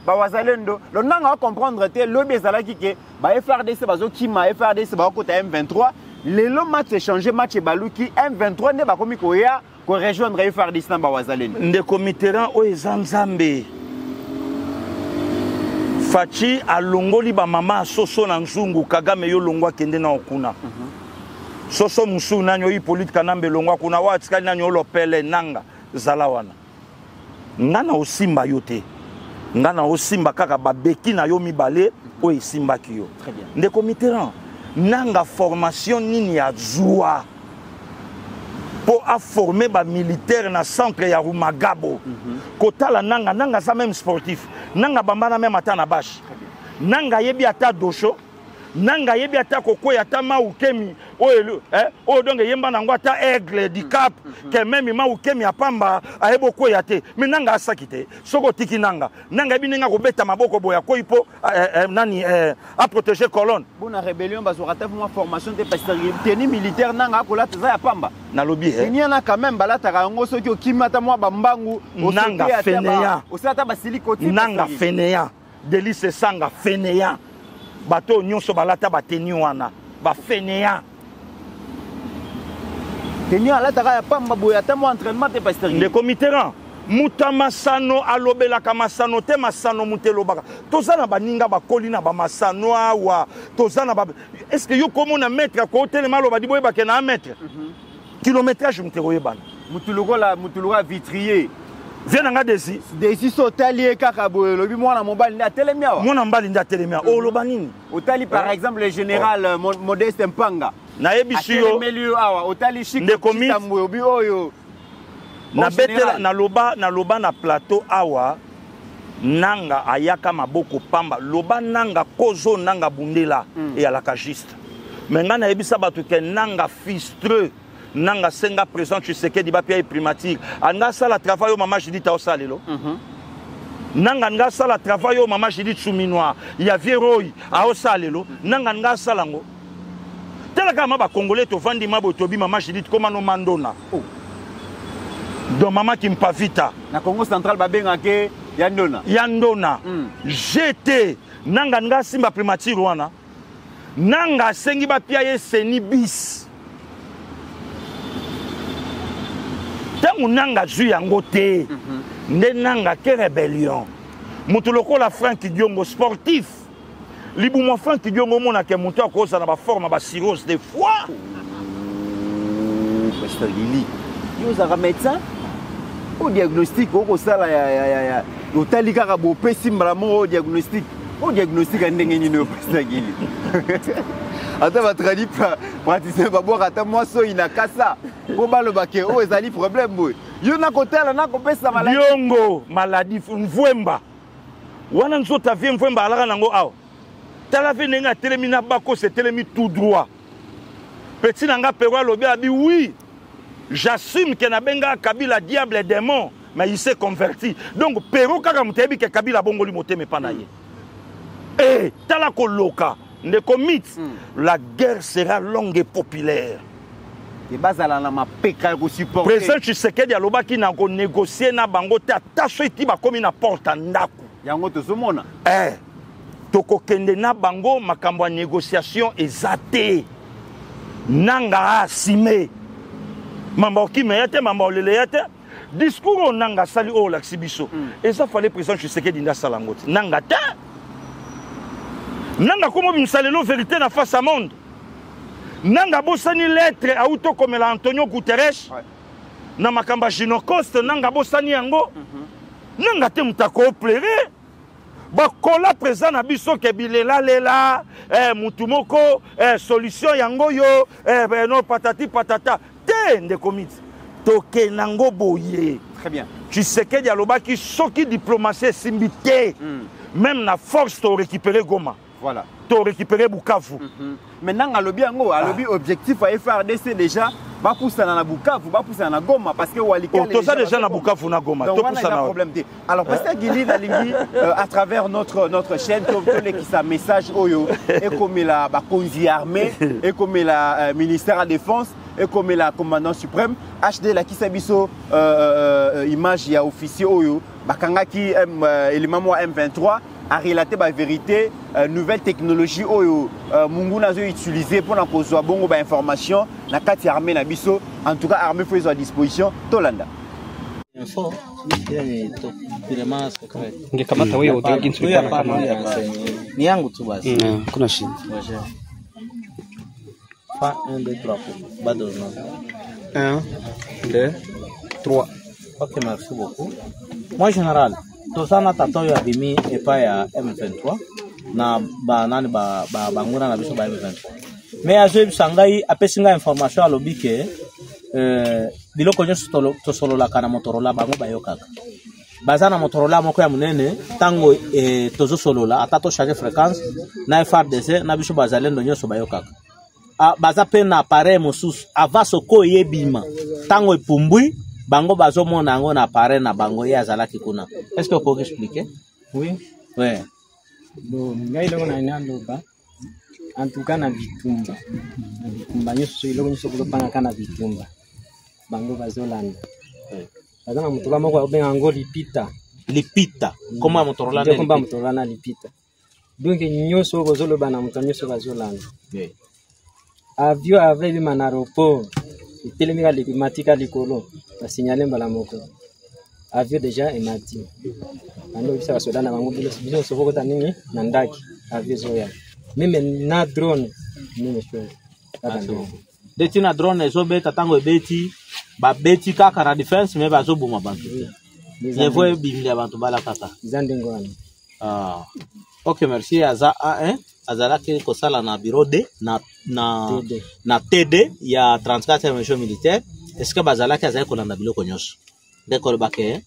Speaker 4: Wazalendo le nanga comprendre te lobi ezalaki ke ba FARDC bazo kima FARDC ba kota M23 lelo match échangé match baluki M23 ne ba komi koya ko rejoindre FARDC na ba Wazalendo
Speaker 5: ndeko Mitterrand o ezanzambe Fachi alongoli ba mama soso na nzungu Kagame yo longwa kende na okuna soso musu nanyo Hippolyte Kanambe longwa kuna wa tsikali nanyo lopele nanga zalawana ngana osimba yote ngana osimba kaka babeki na yo mibale o esimba kiyo ndeko Mitterrand nanga formation nini ya zua pour a former ba militaire na centre ya Rumagabo kotala nanga ça même sportif nanga bambana même ata na bashi nanga yebi ata dosho nanga yebi ata kokoya ata maukemi oyo o donc yemba nango ata aigle du cap que même maukemi apamba ayebo koya te mais nanga asakite soko tiki nanga yebi ninga kobeta maboko boya ko ipo nani a protéger colonne
Speaker 4: bona rébellion bazorata moi formation de pasteur tenue militaire nanga kola tza ya pamba
Speaker 5: na lobby
Speaker 4: ni na quand même balataka ngo soki okimata moi bambangu
Speaker 5: nanga fainéant
Speaker 4: osata basilikoti
Speaker 5: nanga fainéant Délice sanga fainéant bato nyonso balata bateni wana ba fainéant
Speaker 4: teni alata ya pamba boya ta mo entraînement te pasteur
Speaker 5: le Mitterrand mutamasano alobela kamasano te masano mutelo baka tozana baninga bakoli na ba masano awa tozana ba est-ce que yo comme on a mettre ko telema lo badiboye ba kena mettre kilométrage mutero yebana
Speaker 4: mutulugo vitrier
Speaker 5: Viens
Speaker 4: Desi sotali kaka boye lobi mwana mobali nda telemia wa
Speaker 5: mwana mbali nda telemia o lobanini
Speaker 4: otali par exemple le général Modeste Mpanga
Speaker 5: na ebisio
Speaker 4: melio awa otali chic
Speaker 5: tambo
Speaker 4: obi oyo
Speaker 5: na betela na loba na plateau awa nanga ayaka maboko pamba loba nanga kozo nanga bundela et alaka juste mais ngana ebisa batu ke nanga fistreux nanga senga présent tu sais que di bapia primatique anga sala travail au mama Judith au salelo nanga sala travail au mama Judith Souminois ya Vieroi au salelo nanga sala ngo tela kama ba congolais to vandi mabo tobi mama Judith comme no mandona do mama Kimpavita
Speaker 4: na Congo central babenga ke
Speaker 5: yandona GT nanga simba primatique wana nanga sengi bapia ye seni bis tangu nanga zu yango te nde nanga ke rébellion mutu lokola Franck Diongo sportif libu mo Franck Diongo mona ke mutu akoza na ba forme ba cirrhose de foie
Speaker 4: pasteur Lili yo za médecin au diagnostic au sala ya otali kaka bo pesi mbramo au diagnostic ndenge nini pasteur Lili ata ba tradi praticien ba boka ata moso inakasa ko baloba ke o ezali problème boy yo na kotela na kopesa maladie
Speaker 5: Diongo maladie mvwemba wana nzota vie mvwemba alaka nango aw tala vie nenga telemi na bako c'est telemi tout droit petit nanga perwa lobi abi oui j'assume que na benga Kabila diable et démon mais il s'est converti donc pero kaka mutebi ke Kabila bongoli moteme panaye tala ko loka ndeko mythe la guerre sera longue et populaire
Speaker 4: et bazala na mapeka ko supporter
Speaker 5: président Tshisekedi alobaki na ko négocier na bango te attache iti ba komi na porte ndako
Speaker 4: yango tozomona
Speaker 5: toko kende na bango makambo ya négociation ezate nanga asime mamba okimeyate mamba oleleyate discours nanga sali o laksi biso et ça fallait président Tshisekedi nda salangote nanga te nanga komo bimsalelo vérité na face à monde nanga bosani lettre auto comme Antonio Guterres na makamba Ginocoste nanga bosani yango nanga te mutako pleurer bakola président na biso ke bilela lela mutumoko solution yango yo no patati patata te ndeko miti toke nango boye
Speaker 4: très bien
Speaker 5: Tshisekedi alobaki soki diplomatie simbité même na force to récupérer Goma
Speaker 4: voilà
Speaker 5: to récupérer Bukavu
Speaker 4: maintenant alobi yango alobi objectif à FRDC déjà va pousser na Bukavu va pousser na Goma parce que Walikale
Speaker 5: tout ça déjà na Bukavu na Goma
Speaker 4: to pousser na problème té alors pasteur Guili na lingi à travers notre chaîne to les qui sa message oyo et comme la ba konzi armée et comme la ministère de la défense et comme la commandant suprême HD la kisabiso image ya officier oyo bakanga ki élément M23 a relaté la vérité nouvelle technologie oyo mungu nazo utiliser pour na kozwa bongo ba information na kati armée na biso en tout cas armée faut à disposition tolanda
Speaker 7: info vraiment secret
Speaker 8: ngekamata wewe utoginsu
Speaker 7: ni yangu tu basi
Speaker 8: kuna shida
Speaker 7: pas 1 2 3 bado non
Speaker 8: 1 2 3
Speaker 7: ok merci beaucoup moi général tosana tato ya bimi epa ya M23 na ba nani ba nguna na biso ba M23 mais azo sangai apesinga information alobike biloko nyoso to solo la kana Motorola bango bayokaka bazana Motorola moko ya munene tango tozo solo la atato changer fréquence na FRDC na biso bazalendo nyoso bayokaka baza pe na appareil mosusu avaso ko yebima tango epumbwi bango bazomona yango na appareil na bango ya zalaki kuna est-ce que vous pouvez expliquer
Speaker 8: oui
Speaker 7: ouais
Speaker 8: bon ngai longo na inaloba en tout cas na bitumba nyoso iloko nyoso kuzopanga kana bitumba bango bazolanda bazana Motorola moko obenga ngo lipita
Speaker 7: koma Motorola
Speaker 8: na komba Motorola na lipita donc nyoso kozoloba na mutu nyoso bazolanda avion avec le aéroport telemika limatika likolo na signaler mbala moko avion déjà emati ando bisa basoda na bango biso soko ta nini na ndaki avion zoya meme na drone nini chose
Speaker 7: deti na drone ezo beta tango ebeti ba beti kaka na defense me bazo boma bantu nevo ebimlia bantu bala kaka
Speaker 8: zandengo wana
Speaker 7: ok merci aza A1 azala ki kosala na bureau D na TD ya 34e région militaire est-ce que bazala ki azala kolanda biloko nyonso ndeko lobake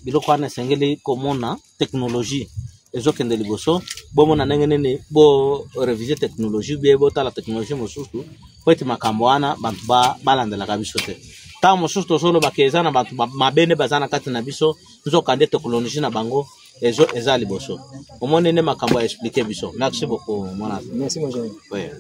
Speaker 7: biloko wana sengeli komona technologie ezokende liboso bomona ndenge nene bo réviser technologie bien botala technologie mosusu po ete makambo wana bantu balandelaka biso te ntango mosusu tozoloba eza na bantu mabene baza na kati na biso nzokande technologie na bango eza liboso omone ne makambo ya expliquer biso merci beaucoup mon ami
Speaker 8: merci mon jeune
Speaker 7: ouais.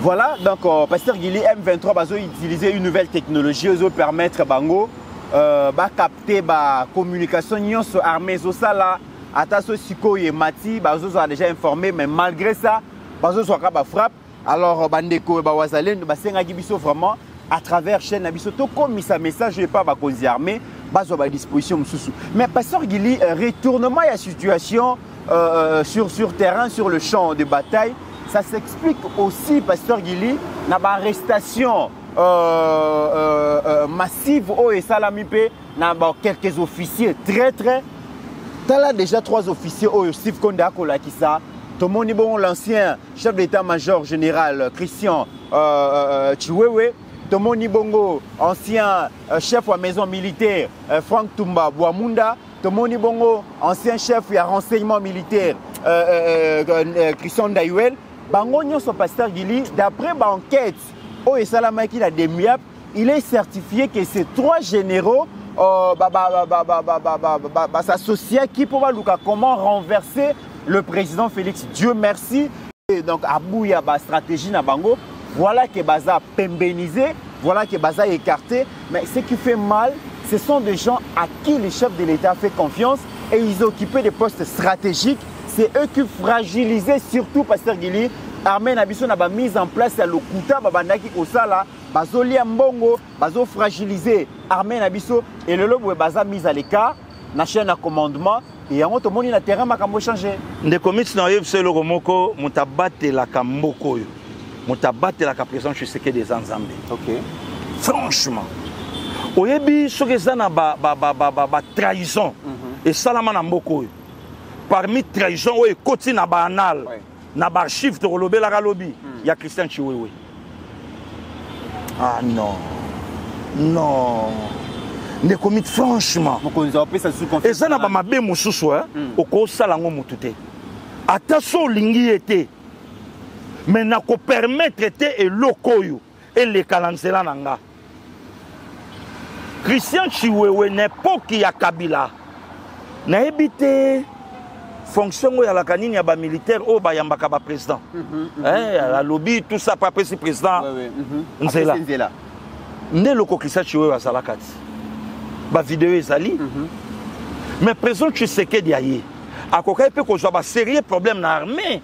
Speaker 4: Voilà donc pasteur Guili M23 bazo utiliser une nouvelle technologie ozo permettre bango ba capter ba communication nyonso armée zo sala ataso sikoye mati bazo a déjà informé mais malgré ça bazo soka ba frappe alors bandeko ba wazalendo ba senga biso vraiment à travers chaîne biso to comme sa message et pas ba konzi armée bazo ba disposition mususu mais pasteur Guili retournement ya situation sur terrain sur le champ de bataille ça s'explique aussi pasteur Guili na ba arrestation massive au Salamipé na quelques officiers très t'as déjà 3 officiers au Steve Konda Kolakisa Tomoni bon l'ancien chef d'état-major général Christian Chiwewe Tomoni Bongo ancien chef de la maison militaire Frank Tumba Bouamunda Tomoni Bongo ancien chef de renseignement militaire Christian Dayuel bango nyonso pasteur Guili d'après ba enquête au Salamaki la demiap il est certifié que ces 3 généraux s'associer qui pour voir comment renverser le président Félix. Dieu merci. Donc abouya ba stratégie na bango, voilà que baza pembénisé, voilà que baza écarté, mais ce qui fait mal, ce sont des gens à qui le chef de l'État fait confiance et ils occupaient des postes stratégiques. C'est eux qui fragilisaient surtout Pasteur Guili. Armée Nabiso n'a pas mis en place le Kuta Babandaki Kosala, Bazoli Mbongo, Bazo fragilisé Armée Nabiso et le lobo Baza mis à l'écart, na chaîne à commandement et en tout monde na terrain makambo changé.
Speaker 5: Nde komiti na yeb selo romoko mutabate la kamboko yo. Mutabate la président Tshisekedi des Nzambe.
Speaker 4: OK.
Speaker 5: Franchement. Oyebi sokezana ba trahison et salama na mboko yo. Parmi trahison oye koti na ba anal. Na ba archive to lobé la lobby, il y a Christian Chiwewe. Ah non. Non. Ne commit franchement. Et ça n'a pas ma bé moussousou hein. Au ko salango mutute. Ata so lingi été. Mais na ko permettre te et lokoyo et les kalanzela nanga. Christian Chiwewe n'époque ya Kabila. Na ebité fonction où il y a la canine, il y a des militaires, il y a un président. La lobby, tout ça, pas président président. C'est là. Né le Christian Chiwewe à Salakati. La vidéo est allée. Mais président Tshisekedi aye. À quoi peut qu'on soit un sérieux problème dans l'armée.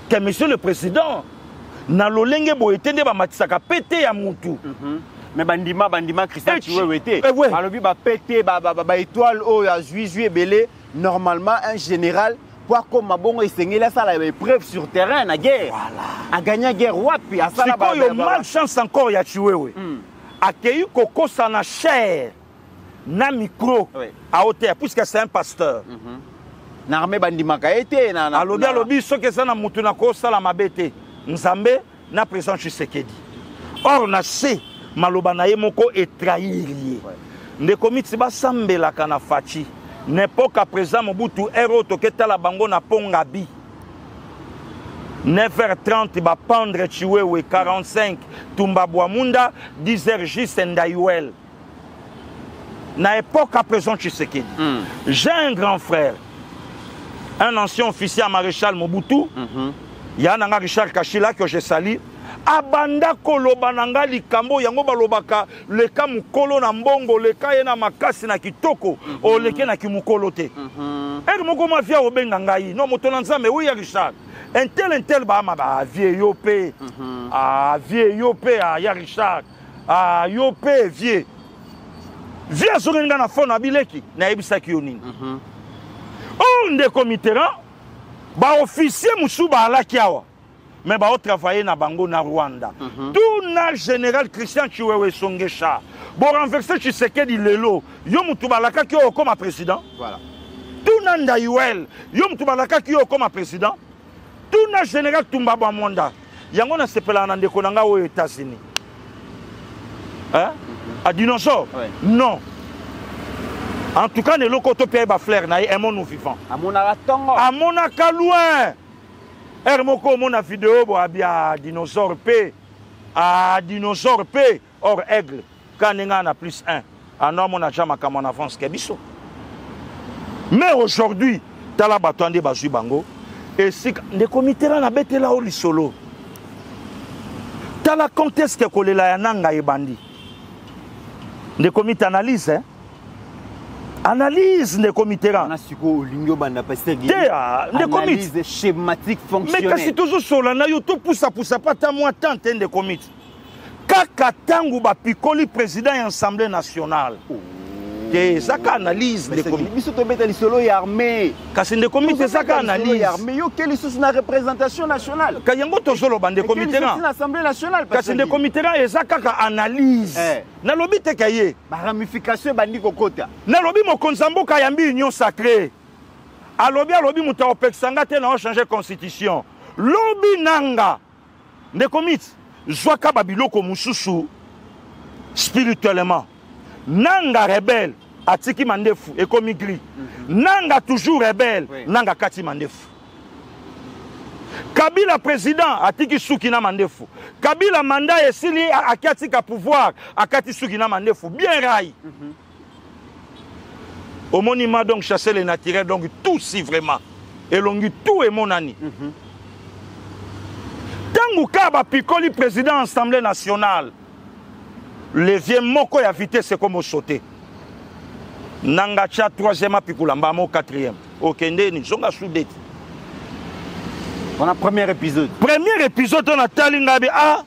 Speaker 5: Que monsieur le président, na lolenge boete ne ba matisaka pété ya mutu.
Speaker 4: Mais bandima Christian Chiwewe était. Alobi ba pété ba étoile o ya juillet belé. Normalement, un général, pour comme Mabongo et Sengela, ça la épreuve sur terrain, la guerre. Voilà. A gagné la guerre, wapi, à ça la
Speaker 5: bataille. Il y a malchance encore, il y a tué. Accueilli Coco Sana chair, na micro, à hauteur, puisque c'est un pasteur.
Speaker 4: L'armée bandimaka été.
Speaker 5: Alobi, ce que ça n'a moutuna kosa la mabete. Nzambe, na présent Tshisekedi. Or, na se, malobanaye moko et trahir. Ne komiti ba sambe la kana fachi. N'époque à présent, Mobutu héros toketa la bango na Pongabi. 9h30, va pendre Chiwewe, 45, Tumba Boamunda, 10h juste Ndayuel. Na époque à présent, Tshisekedi. J'ai un grand frère, un ancien officier à maréchal Mobutu, il y a un Richard Kachila que je salue. Abanda koloba nanga likambo yango balobaka leka mukolo na mbongo leka yena makasi na kitoko o leke na kimukolo te moko mafia obenga ngai no moto na nzambe oui ya Richard intel ba ma ba vie yopé vie yopé ya Richard yopé vie sorenga na fona bileki na ebisaki yonini ndeko Mitterrand ba officier musuba alaki awa. Mais bah, on travaille na Bango na Rwanda. Tout na général Christian Chiwewe Songesha. Bon renverser Tshisekedi lelo. Yo mutubalaka ki yo comme président. Voilà. Tout na Ndayuel. Yo mutubalaka ki yo comme président. Tout na général Tumba Boamonda. Yango na sepela na ndeko nanga aux États-Unis. Hein? À dinosaure? Non. En tout cas, ne lokoto paye ba fleur na et mon nous vivant.
Speaker 4: À mon aratongo.
Speaker 5: À mon akalouin. Hermoko mona vidéo bo abia dinosaure P a dinosaure P or aigle quand on a plus 1 alors on a jamais comme en avance kebiso. Mais aujourd'hui tala batande bazu bango et si les comités na bete la oli solo tala conteste ko lela yananga ebandi les comités analyse hein. Analyse des comités.
Speaker 4: Analyse schématique fonctionnelle.
Speaker 5: Mais quand c'est toujours sur la YouTube, poussa pas tant moi tant de comités. Kaka tangu ba pikoli président et assemblée nationale. Que ça analyse des comités.
Speaker 4: Biso to beta lisolo ya armée.
Speaker 5: Quand c'est des comités ça analyse.
Speaker 4: Mais yo quelle est la représentation nationale.
Speaker 5: Quand yango to solo bande comités.
Speaker 4: L'assemblée nationale
Speaker 5: quand c'est des comités et ça kaka analyse. Na lobi te kaye.
Speaker 4: Ba ramification bandi kokota.
Speaker 5: Na lobi mo konzambo kayambi union sacrée. Alobi muta opexanga te na changer constitution. Lobi nanga. Des comités. Zwaka babiloko mususu spirituellement. Nanga rebelle atiki mandefu ekomi gris. Nanga toujours rebelle nanga kati mandefu. Kabila président atiki suki na mandefu. Kabila mandat esili akati ka pouvoir akati suki na mandefu bien rai. Au monument donc chasser les naturels donc tout si vraiment et longi tout est mon ani. Tangu Kaba Pikoli, président de l'Assemblée nationale, le vieux Moko a vité c'est comme sauté. Nangacha 3e Pikulamba, mon 4e. Okende ni zonga soudé.
Speaker 4: On a premier épisode.
Speaker 5: Premier épisode, on a Talingabi. Ah,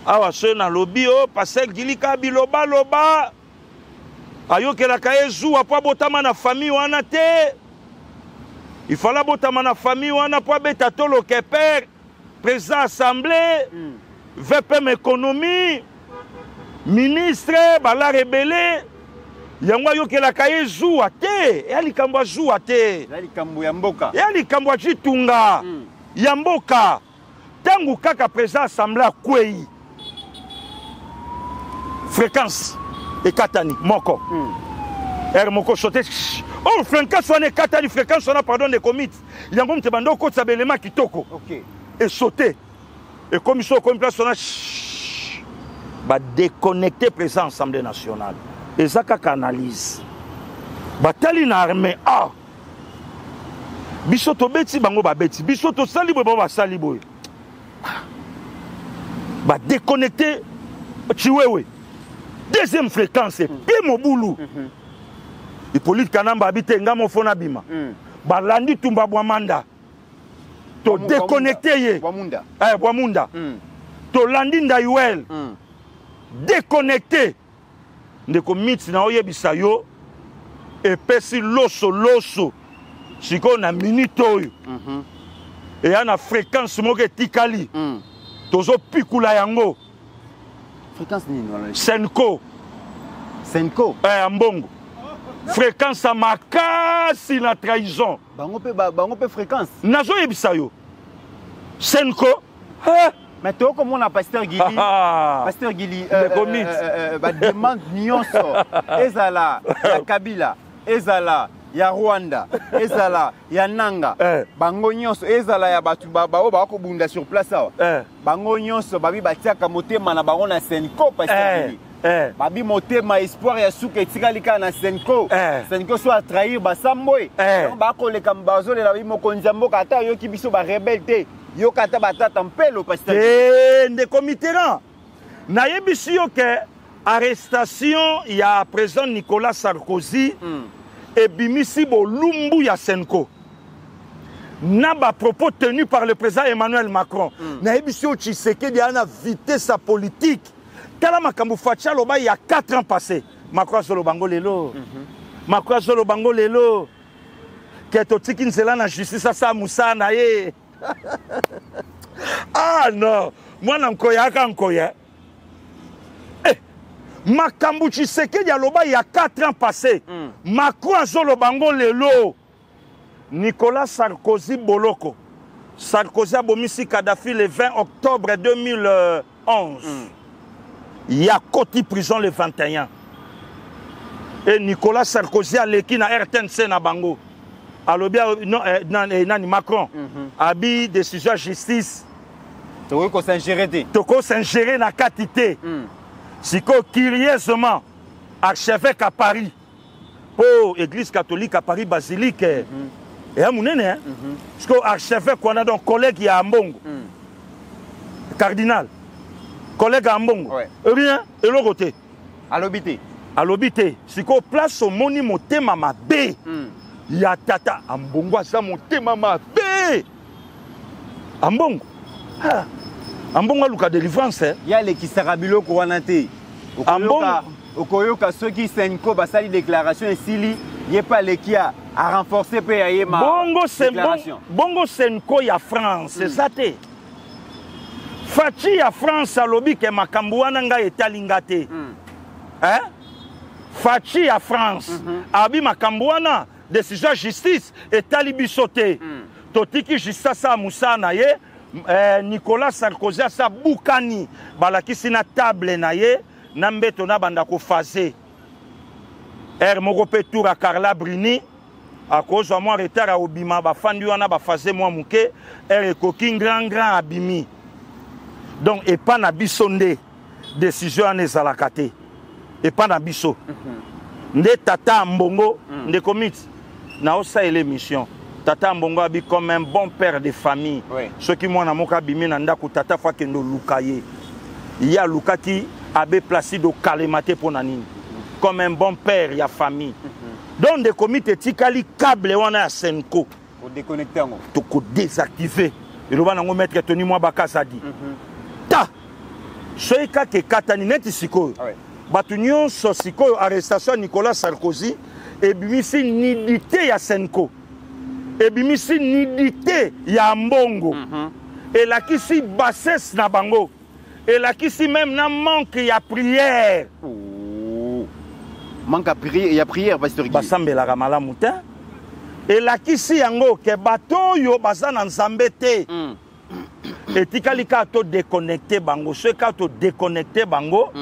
Speaker 5: awa se na lobby o passer Gilika biloba loba. Ayo ke la kaye zou a po botama na famille wana te. Il fallait botama na famille wana po beta tolo ke père président assemblée VPM économie ministre bala rebelle yango yo ke la kaye zou ate ya likambo zou ate
Speaker 4: ya likambo ya mboka
Speaker 5: ya likambo chitunga ya mboka tangu kaka président assemblée kwei fréquence et katani moko moko sauté oh fréquence on est katani fréquence on a pardon des comités yango mte bando ko tsabelema kitoko
Speaker 4: OK
Speaker 5: et sauté et commission comme place on a ba déconnecter président assemblée nationale et ça ka analyse batali na armée ah biso to beti bango ba beti biso to sali bo ba sali boy ba déconnecter chiwewe deuxième fréquence pe mobulu Hippolyte Kanamba habite ngamo fona bima balandi tumba bwamanda to déconnecter ye
Speaker 4: bwamunda
Speaker 5: bwamunda to landi ndayuel déconnecter ndeko miti na oyebisa yo epesi loso siko na minute oyo et na fréquence moko etikali tozo pikula yango
Speaker 4: fréquence nini wala Senko
Speaker 5: ambongo fréquence à makasi la trahison
Speaker 4: bango pe fréquence
Speaker 5: nazo yebisa yo Senko
Speaker 4: mais to comme on a pasteur Gili ba demande nyonso ezala ya Kabila ezala ya Rwanda ezala ya Nanga bango nyonso ezala ya batu bao ba ko bunda sur place awa bango nyonso babi batiaka motema na bango na Senko pasteur Gili babi motema espoir ya suka etika na Senko Senko so a trahir basamboy ba ko leka mbazo le la bi mokonzi mboka ata yo ki biso ba rebelle te yo kata batata mpelo pasteur
Speaker 5: ndeko Mitterrand na yebisi yo ke arrestation ya président Nicolas Sarkozy et bimisi bolumbu ya Senko na ba propos tenus par le président Emmanuel Macron na yebisi yo Tshisekedi ana vitesse sa politique tala makambo facha loba il y a 4 ans passés Macron solo bango lelo Macron solo bango lelo ke to tiki nzela na justice sa musana ye ah non moi nankoya kankoya makambo Tshisekedi aloba il y a 4 ans passés Macron solo bango lelo Nicolas Sarkozy boloko Sarkozy a bomisi Kadhafi le 20 octobre 2011 il y a Koti prison le 21 et Nicolas Sarkozy a leki na RTNC na bango alobi nani Macron abi décision justice
Speaker 4: toko s'ingérer na quantité siko curieusement archevêque à Paris pour église catholique à Paris basilique et amunene siko archevêque on a donc collègue ya Ambongo cardinal collègue à Ambongo rien et l'autre côté alobité siko place au moni motema mabe ya tata Ambongo asa motema mabe Ambongo Ambongo luka délivrance ya le kisarabilo ko wana te okoyoka soki Senko basali déclaration esili ye pa le kia a renforcer pe ya yema
Speaker 5: bongo Senko ya France c'est ça te Fachi ya France alobi ke makambo wana nga etalinga te Fachi ya France abi makambo wana décision justice etali biso te totiki justice sa musana ye Nicolas Sarkozy sa bukani balakisi na table na ye na mbeto na banda ko faze moko pe tour à Carla Brini à cause de moi retard à obima ba fandi wana ba faze moi muke ekoki grand abimi donc et pas na biso nde décision en ezalaka te et pas na biso nde tata Ambongo nde komiti na osa ele mission Tata Mbongo abi comme un bon père de famille. Ceux qui m'ont amoka bimi nanda ku tata fa kendo lukaye. Il y a luka qui avait placé de kalemate pour nanini. Comme un bon père, il y a famille. Donc des comités tikali câble on a Senko.
Speaker 4: Pour déconnecter en
Speaker 5: pour désactiver. Et le banango mettre Tony moi bakasadi. Ta. Ceux qui katani net siko. Batunion so siko arrestation Nicolas Sarkozy et bimisi nidité ya Senko. Et bimisi nidité ya Mbongo. Et là qui si bassesse na bango. Et là qui si même na manque ya prière.
Speaker 4: Manque à prière, il y a prière pasteur Guy.
Speaker 5: Basambela ramala mutin. Et là qui si yango ke bato yo bazana nzambete. Et tikalika to déconnecter bango, ce ka to déconnecter bango.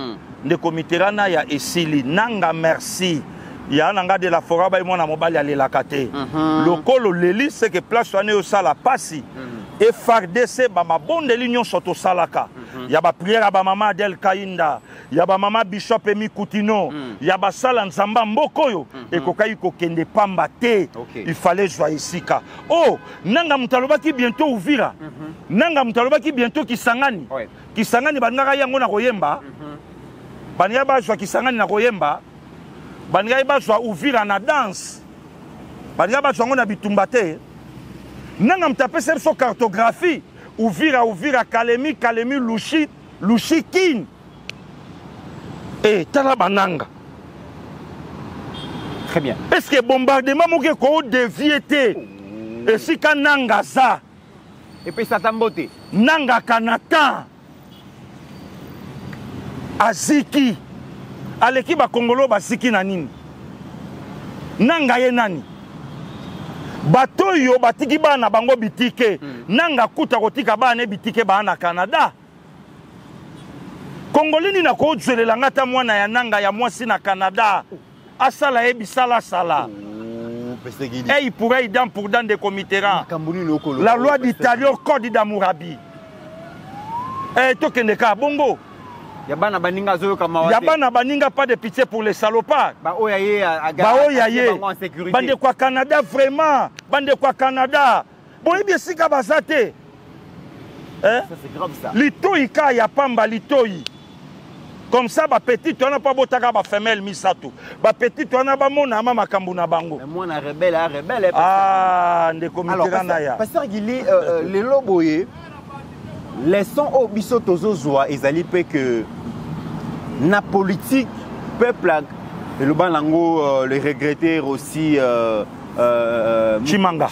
Speaker 5: De comiterana ya esili nanga merci. Ya nanga de la foraba et mona mobali ya lelakate. Lokolo leli c'est que place wane au sala pasi. Et FARDC ba mabonde l'union soto salaka. Ya ba prière ba mama Adel Kainda, ya ba mama Bishop Emi Koutino, ya ba sala nzamba mbokoyo et kokai ko kende pamba te. Il fallait joie isika. Oh, nanga mutaloba ki bientôt ouvira. Nanga mutaloba ki bientôt Kisangani. Kisangani bananga yango na koyemba. Bania ba joie Kisangani na koyemba. Bania ba joie ouvira na danse. Bania ba joie na bitumbate. Nanga mtape sur cartographie. Ouvira Kalemi Lushikin. Et Talabananga.
Speaker 4: Très bien.
Speaker 5: Est-ce que bombardement mouke ko déviété? Et si kananga ça.
Speaker 4: Et puis ça tambote.
Speaker 5: Nanga Kanata. Aziki. Aleki ba Kongolo ba Ziki na nini? Nanga ye nani? Bato yo batiki bana bango bitike nanga kuta kotika bana bitike bana Canada. Kongolini na ko dzelela ngata mwana ya nanga ya mwasi na Canada. Asala ebi sala sala. Et il pourrait y pour dans des comités. La loi d'Italie au code d'Amourabi. Eh tokendeka bongo.
Speaker 4: Yabana baninga zo kama
Speaker 5: Yabana baninga pas de pitié pour les salopards.
Speaker 4: Ba oyaye
Speaker 5: en sécurité. Bande quoi Canada vraiment. Bande quoi Canada. Bon bien sika basate. Hein?
Speaker 4: Ça c'est grave ça.
Speaker 5: Litoi ka ya pamba litoi. Comme ça ba petit on a pas botaka ba femelle misato. Ba petit on a ba mona mama kambuna bango.
Speaker 4: Mais moi na rebelle.
Speaker 5: Ah ndeko mitirana ya.
Speaker 4: Pasteur Guili les loboye laissons au biso tozozoa ezali pe que na politique peuple le banango le regretter aussi
Speaker 5: Chimanga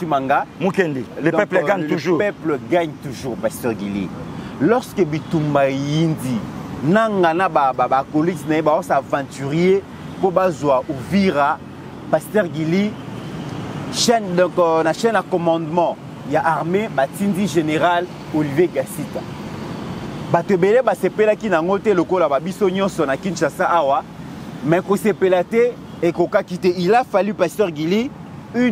Speaker 5: Mukendi le peuple gagne toujours.
Speaker 4: Le peuple gagne toujours pasteur Guili. Lorsque Bitumba Yindi nanga na ba collègues na ba s'aventurier pour bazwa ouvira pasteur Guili chaîne donc na chaîne à commandement il y a armée batindi général Olivier Gassita. Batebele ba sepela ki na ngote lokola ba biso nyonso na Kinshasa awa mais ko sepela te et koka kité. Il a fallu pasteur Guili un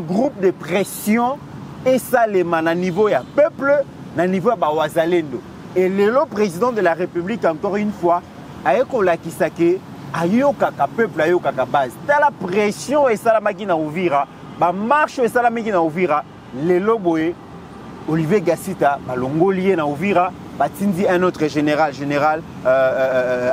Speaker 4: groupe de pression et ça les man à niveau ya peuple na niveau ba wazalendo et le président de la République encore une fois a ekola kisake ayoka ka peuple ayoka ka base ta la pression et ça la makina ouvira ba marche et ça la makina ouvira les loboé Olivier Gassita balongolié na ouvira batindi un autre général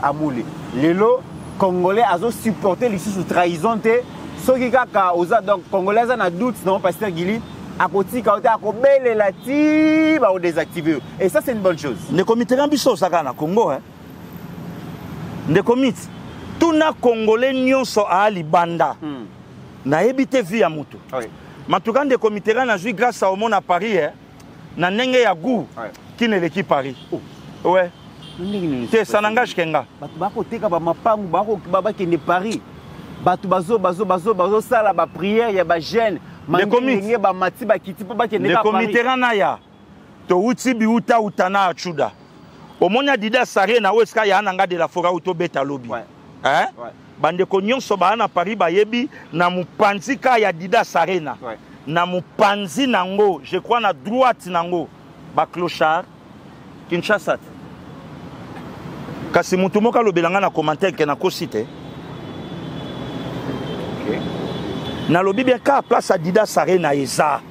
Speaker 4: Amouli lelo congolais azo supporter les sous trahison te soki kaka oza donc congolais na doute non pasteur Guili akotika ota akobele la ti ba désactiver et ça c'est une bonne chose.
Speaker 5: Ne comité ambition saka na Congo hein. Ne comité tout na congolais nyonso a libanda na ebité vie ya mutu.
Speaker 4: Oui.
Speaker 5: Matuka de comité na jui grâce au monde à Paris hein. Na ndenge ya goût qui ne l'équipe Paris. Ouais. Te sanangage kenga.
Speaker 4: Batu bako teka ba mapangu bako baba kende Paris. Batu bazo sala ba prière ya ba jeune.
Speaker 5: Le comité
Speaker 4: ba mati ba kiti po ba kende
Speaker 5: Paris. Le comité na ya. To uti bi uta utana achuda. Omonya dida sare na weska ya nanga de la fora auto beta lobby. Hein? Bande ko nyonso ba na Paris ba yebi na mupanzika ya dida sarena. Na mupanzi nango, je crois na droite nango ba clochard Kinshasa. Kasi mutu moka lobelanga na commentaire ke na ko cité. na lobi bien ka place Adidas Arena eza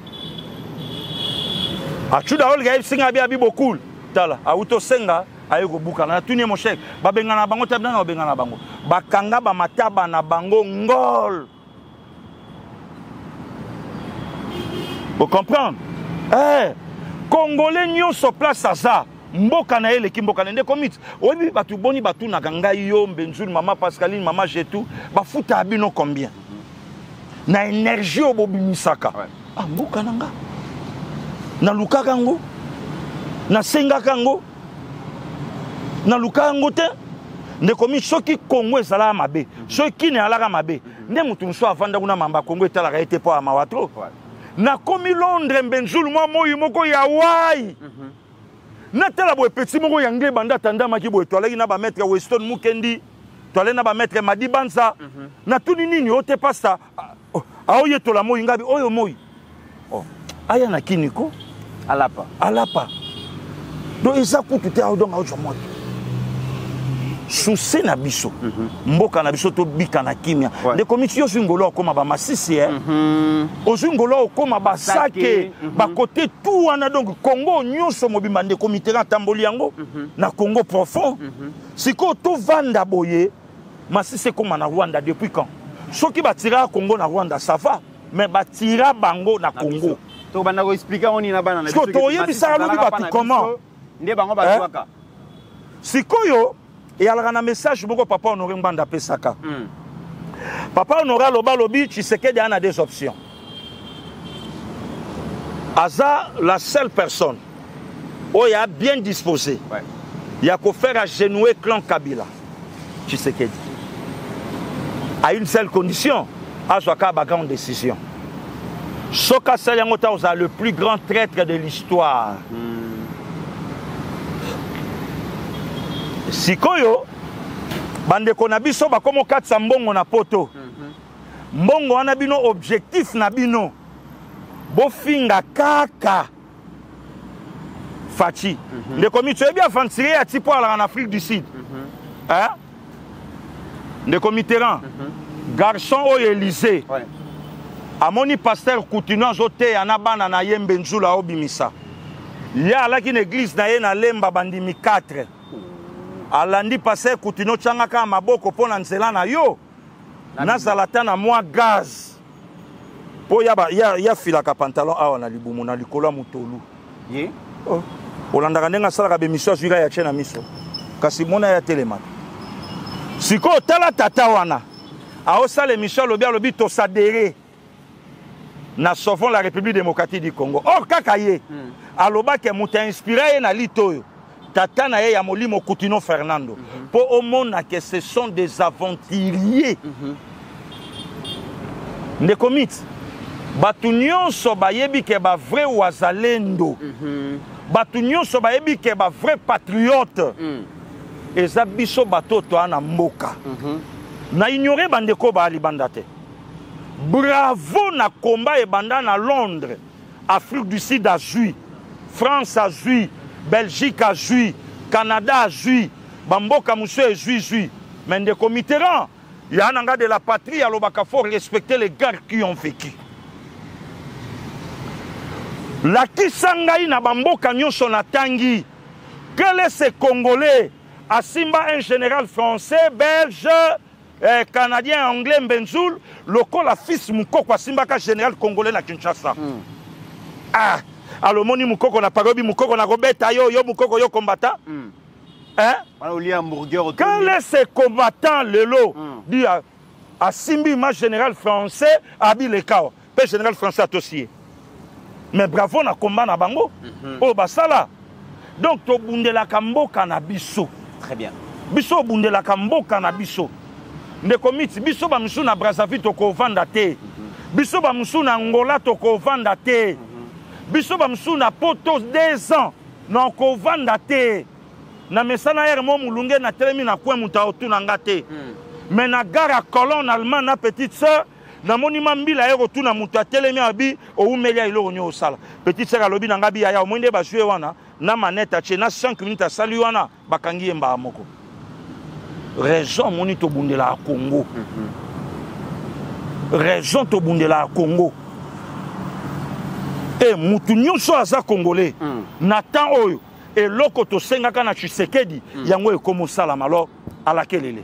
Speaker 5: achuda olga singa bia beaucoup tala auto senga ayeko buka na tunie mon chèque ba bengana bango tabana ba bengana bango bakanga ba mataba na bango ngol. Vous comprenez? Congolais nyo so place asa mboka na ele kimboka nende komit obi batu boni batu na ganga yo Mbenzulu mama Pascaline mama Jetou ba futa abino combien na énergie obobimisaka ah mboka nanga na lukaka ngo na sengaka ngo na lukaka ngo te nde komi soki Congo ezala mabe soki ne alaka mabe nde mutu muso avanda kuna mamba Congo etalaka ete po amawatro na komi Londres Mbenzulu mwa moyi moko ya wai na tala boye petit moko yangle banda tanda maki boye toalaki na ba maître Weston Mukendi toalaki na ba maître Madi Banza na tuni nini ote pasta aoye tola moyi ngabi oyo moyi oh aya na kiniko alapa do eza kutu te aodonga ojo moyi souci na biso mboka na biso to bika na kimia de commission zungolo okoma ba masisi ozungolo okoma ba sake ba côté tout wana donc Congo nyonso mobimba de comité tamboli yango na Congo profond siko to vanda boye masisi koma na Rwanda depuis quand soki batira Congo na Rwanda ça va mais batira bango na Congo
Speaker 4: to banda ko expliquer on ina bana na
Speaker 5: biso to yebisa lobi batu comment
Speaker 4: nde bango batwaka
Speaker 5: sikoyo et alors un message beaucoup papa Honoré Mbanda pesaka papa Honoré loba lobi Tshisekedi a des options Aza la seule personne où il a bien disposé il y a qu'à faire agenouer clan Kabila Tshisekedi à une seule condition Azoaka ba grande décision Soka Salyangota a le plus grand traître de l'histoire sikoyo bandeko na biso bakomo katsa mbongo na poto mbongo wana bino objectif na bino bofinga kaka fachi ndeko mitu ebi aventurier ya tipo ala en Afrique du Sud ndeko Mitterrand garçon oyo Élysée amoni pasteur Coutinho azote ana bana na ye Mbenzulu obimisa ya alaki na église na ye na lemba bandimi 4 alandi passer Coutinho changaka maboko pona nzela na yo nazala ta na mwa gaz po ya filaka pantalon awa na libumu na likolo mutolu ye olandaka ndenga salaka be mission zwika ya chena miso kasi mona ya telema siko tala tata wana aosala émission lobi to sadere na sauvons la République démocratique du Congo or kaka ye aloba ke muta inspiré na litoyo tata na ye ya molimo Coutinho Fernando pour au monde que ce sont des aventuriers ne commit batu nyonso bayebi ke ba vrai wazalendo batu nyonso bayebi ke ba vrai patriote eza biso batoto ana mboka na ignorer bandeko ba libanda te bravo na combat e banda na Londres Afrique du Sud a joui France a joui Belgique a joui, Canada a joui, Bamboka Moussou a joui, mais des Mitterrand, il y a un gars de la patrie, alors il faut respecter les gars qui ont vécu. La Kisangaï na Bamboka Nyonso na Tangi, quel est ce Congolais? Asimba un général français, belge, canadien, anglais, Mbenzulu, local la fils Moukoko Asimba ka général congolais na Kinshasa. Ah! Alors moni mukoko na parobi mukoko na robeta yo mukoko yo combattant quel est ce combattant lelo dit à Simbi ma général français Abilekao pe général français associé mais bravo na combat na bango oh basala donc to bundela kamboka na biso
Speaker 4: très bien
Speaker 5: biso bundela kamboka na biso nde komiti biso ba musu na Brazzaville to ko vanda te biso ba musu na Angola to ko vanda te biso bamsu na poto 2 ans na ko vanda te na mesana yer mo mulunge na telemi na kwe muta otuna ngate mais na gare à colonne allemand na petite sœur na monima mbila yer otuna muta telemi abi o umelia ilo onyo osala petite sœur alobi na ngabi ya mwende ba jouer wana na manette che na 5 minutes sali wana bakangi emba moko raison moni to bundela Congo raison tobundela Congo. Et mutu nyonso aza congolais Nathan oyo et loko to sengaka na Tshisekedi yango ekomo sala malo à laquelle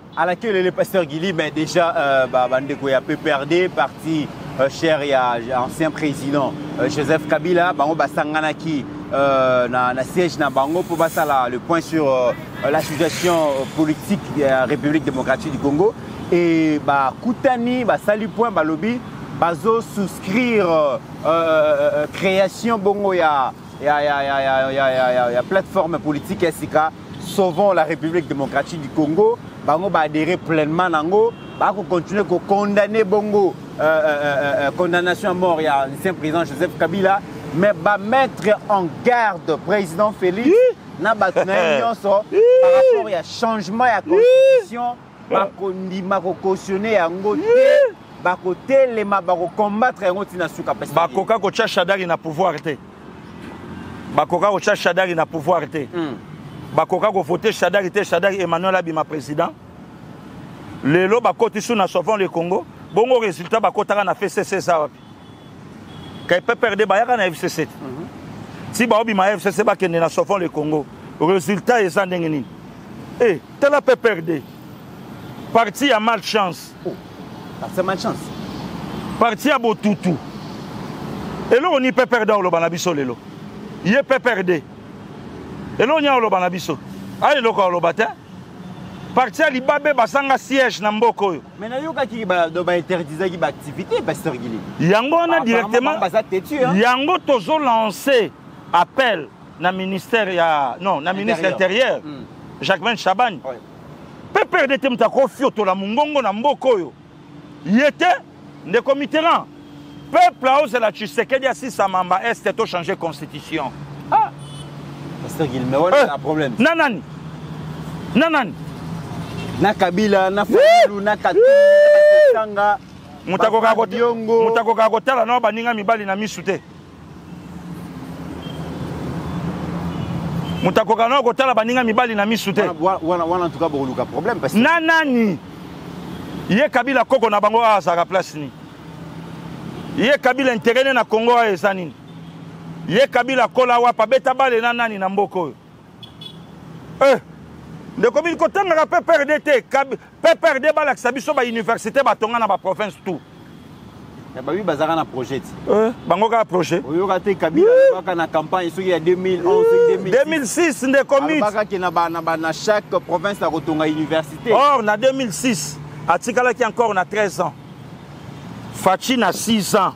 Speaker 4: le pasteur Guili mais déjà bandeko ya PPRD parti cher ya ancien président Joseph Kabila bango basangana ki na siège na bango pour basala le point sur la situation politique de la République démocratique du Congo et kutani sali point balobi bazo souscrire création bongo ya plateforme politique SIKA sauvons la République démocratique du Congo bango ba adhérer pleinement nango ba ko continuer ko condamner bongo condamnation à mort ya l'ancien président Joseph Kabila mais ba mettre en garde président Félix na batna nyonso par rapport ya changement ya constitution ba kondima ko cautionner yango te ba ko telema ba ko combattre yango tina suka pesa
Speaker 5: ba koka ko Shadari na pouvoir te ba koka ko Shadari na pouvoir te ba koka ko voter Shadari te Shadari Emmanuel Abima président lelo ba koti sous na sauvons le Congo bongo résultat ba kotaka na FCC ça wapi kay peut perdre ba yaka na FCC si ba obima FCC ba kende na sauvons le Congo résultat est ça ndenge nini eh tela peut perdre parti a malchance
Speaker 4: c'est malchance
Speaker 5: parti a botutu et là on y peut perdre le banabiso lelo il peut perdre et là on y a le banabiso allez le ko le bata parti à Libabe basanga siège na mboko yo
Speaker 4: mais na yoka ki ba interdisa ki ba activité pasteur Guili
Speaker 5: yango na directement yango tozo lancer appel na ministère ya non na ministre intérieur Jacquemin Chaban peut perdre te mtako fioto la mungongo na mboko yo yete ne comiteran peuple a osé la Tshisekedi a si sa mamba est to changer constitution
Speaker 4: pasteur Guili mais on a un problème
Speaker 5: nanani
Speaker 4: na Kabila na Fulu na Katanga
Speaker 5: mutako kakotala na baninga mibali na misute mutako kana kotala baninga mibali na misute
Speaker 4: wana en tout cas boluka problème parce que
Speaker 5: nanani ye Kabila koko na bango a sa place ni ye Kabila intérêt na Congo a ezanini ye Kabila kola wa pa beta bale nanani na mboko de commune kotanga peut perdre te peut perdre bala sabiso ba université ba tonga na ba province tout
Speaker 4: ya ba wi bazaka na projet
Speaker 5: bango ka projet
Speaker 4: oyo ka te Kabila baka na campagne soki ya 2011
Speaker 5: 2006 de commune
Speaker 4: baka ki na na chaque province a kotonga université
Speaker 5: or na 2006 atikala ki encore na 13 ans Fachi na 6 ans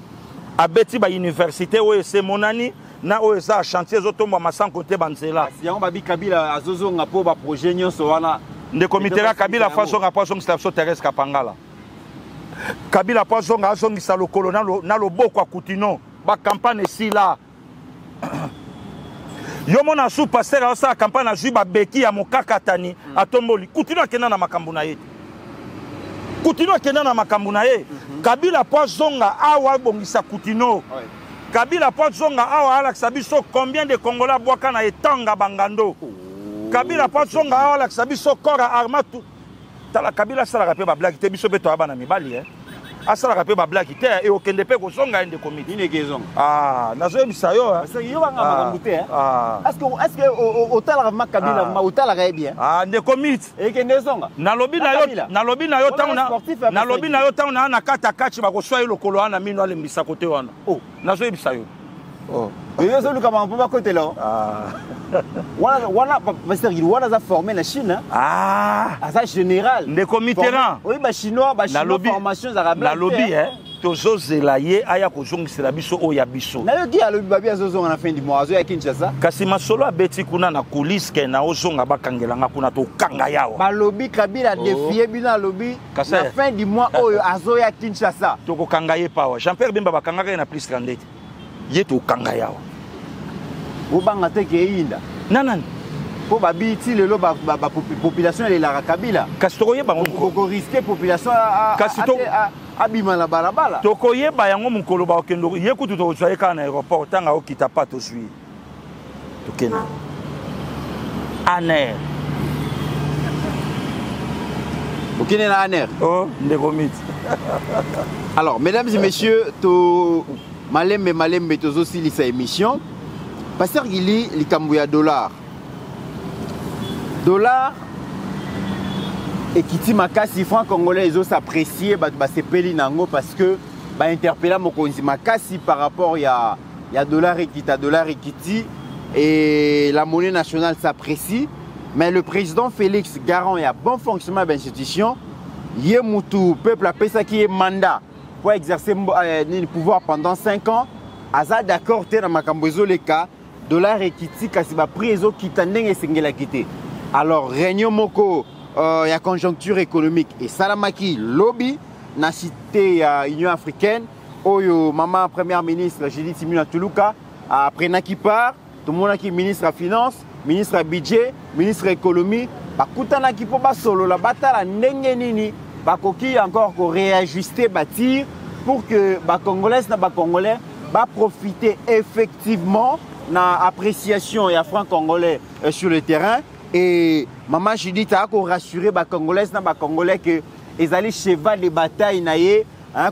Speaker 5: abeti ba université oyo c'est monani na oza chantier zotomba masan côté banzela
Speaker 4: si on babi Kabila azozonga po ba projet nyonso wana
Speaker 5: de comité la Kabila façon nga poisson station terrestre kapangala Kabila poisson nga zongi sa lokolo na loboko a Kutino ba campagne si là yo mona sous pasteur a sa campagne a ba beki ya mokakatani atomboli Kutino akena na makambu na ye Kutino akena na makambu na ye Kabila poisson nga awa bongisa Kutino Kabila Potsonga awa alakisa biso combien de Congolais boaka na etanga bangando Kabila Potsonga awa alakisa biso kora armatu tala Kabila sala rapé ba blague te biso beto abana mibali asala rapé ba blague te e okende pe ko songa ende komiti
Speaker 4: ni gezon
Speaker 5: nazo bisa yo
Speaker 4: parce que yo banga makambu te est-ce que otala ma Kabila ma otala ga bien
Speaker 5: nde komiti
Speaker 4: e kende zonga
Speaker 5: na lobi na yo tango na kata kachi ba ko soya lokolo ana mino ale mbisa kote wana nazo bisa yo
Speaker 4: yo zo luka mambo ba kote là wana pasteur Guili wana za formé na Chine ça général
Speaker 5: nde comiteran
Speaker 4: oui ba chinois formation za
Speaker 5: la lobby tozo zelaye aya ko zongisela biso oya biso
Speaker 4: na yo ki alobi babi azozonga na fin du mois azo ya Kinshasa
Speaker 5: kasi masolo abeti kuna na coulisse ke na ozonga bakangelanga kuna to kanga yawa
Speaker 4: balobi Kabila défier bina lobby na fin du mois oyo azo ya Kinshasa
Speaker 5: to ko kanga ye pawa Jean-Pierre Bemba bakanga na plus 30 ye to kanga yawa
Speaker 4: obanga te ke yinda
Speaker 5: nanani
Speaker 4: po babi ti lelo ba population de la Kabila
Speaker 5: kasi to yeba
Speaker 4: ko risquer population abima na balabala
Speaker 5: to ko yeba yango mukolo ba okendo ye kutu to tsoye kana aéroport tanga okita pa to sui to kena aner
Speaker 4: okine na aner
Speaker 5: ndeko miti
Speaker 4: Alors, mesdames et messieurs, to Malem tozo aussi lisa émission. Pasteur Gili, likambuya dollar. Dollar et Kiti Makasi, franc congolais, ils ont s'apprécié, c'est peli nango parce que interpeller Mokonzi Makasi par rapport à dollar et Kiti et la monnaie nationale s'apprécie. Mais le président Félix garant et à bon fonctionnement de l'institution, il y a le peuple a ça qui est mandat pour exercer le pouvoir pendant 5 ans. Aza d'accord, dans Makambozo le cas, dollar et Kiti, kasi ba prix qui tendent et sengela quitté. Alors, réunion moko, il y a conjoncture économique et Salamaki lobby, na cité Union africaine, oyo maman première ministre Judith Suminwa Tuluka, après qui part, tout le monde qui est ministre de la finance, ministre du budget, ministre de l'économie, bakutana ki po ba solo la batala ndenge nini, bakoki encore ko réajuster bâtir pour que ba congolais na ba congolais ba profiter effectivement na appréciation et à franc congolais sur le terrain. Et maman Judith a rassuré les Congolais et Congolais que ils allaient cheval de bataille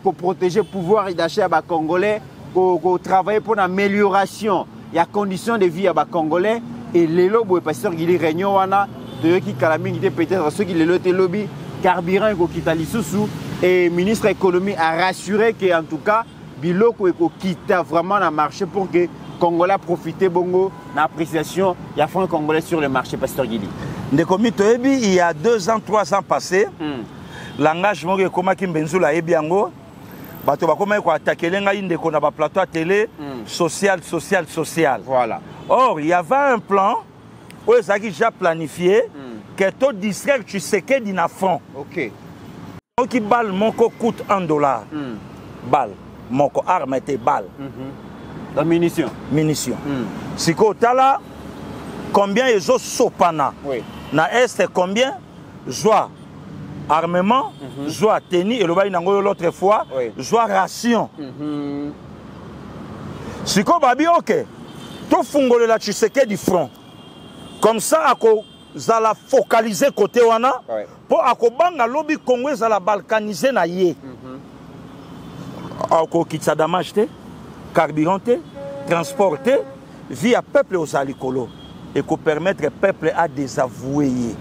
Speaker 4: pour protéger le pouvoir d'achat des Congolais, pour travailler pour l'amélioration des conditions de vie des Congolais. Et les lobbies, le pasteur Guili Réunion, de qui peut-être ceux qui les lobby, carburant qui et le ministre de l'économie a rassuré qu'en tout cas, Biloko quitte vraiment le marché pour que Congolais profiter bongo l'appréciation il y a franc congolais sur le marché pasteur Guili.
Speaker 5: Il y a 2 ans, 3 ans passés, l'engagement que comme qui Benzula ebiango, bato ba comme ko attaquer lenga inde ko na ba plateau à télé social.
Speaker 4: Voilà.
Speaker 5: Or, il y avait un plan où ça qui déjà planifié que tout district tu sais que dina franc.
Speaker 4: OK.
Speaker 5: Donc balle moko coûte $1. Balle moko arme était balle.
Speaker 4: La munition. Si tu as combien ils ont sopana.
Speaker 5: Oui. Na est combien joie armement, joie tenue et le bail l'autre fois, joie ration. Si tu as OK. Tout fungole la tu sais que du front. Comme ça à la focaliser côté wana pour akobanga lobby Congo za la balkaniser na yé. Ako kitsa damage carburanté, transporté via peuple aux alikolo et qu'on permettre au peuple à désavouer.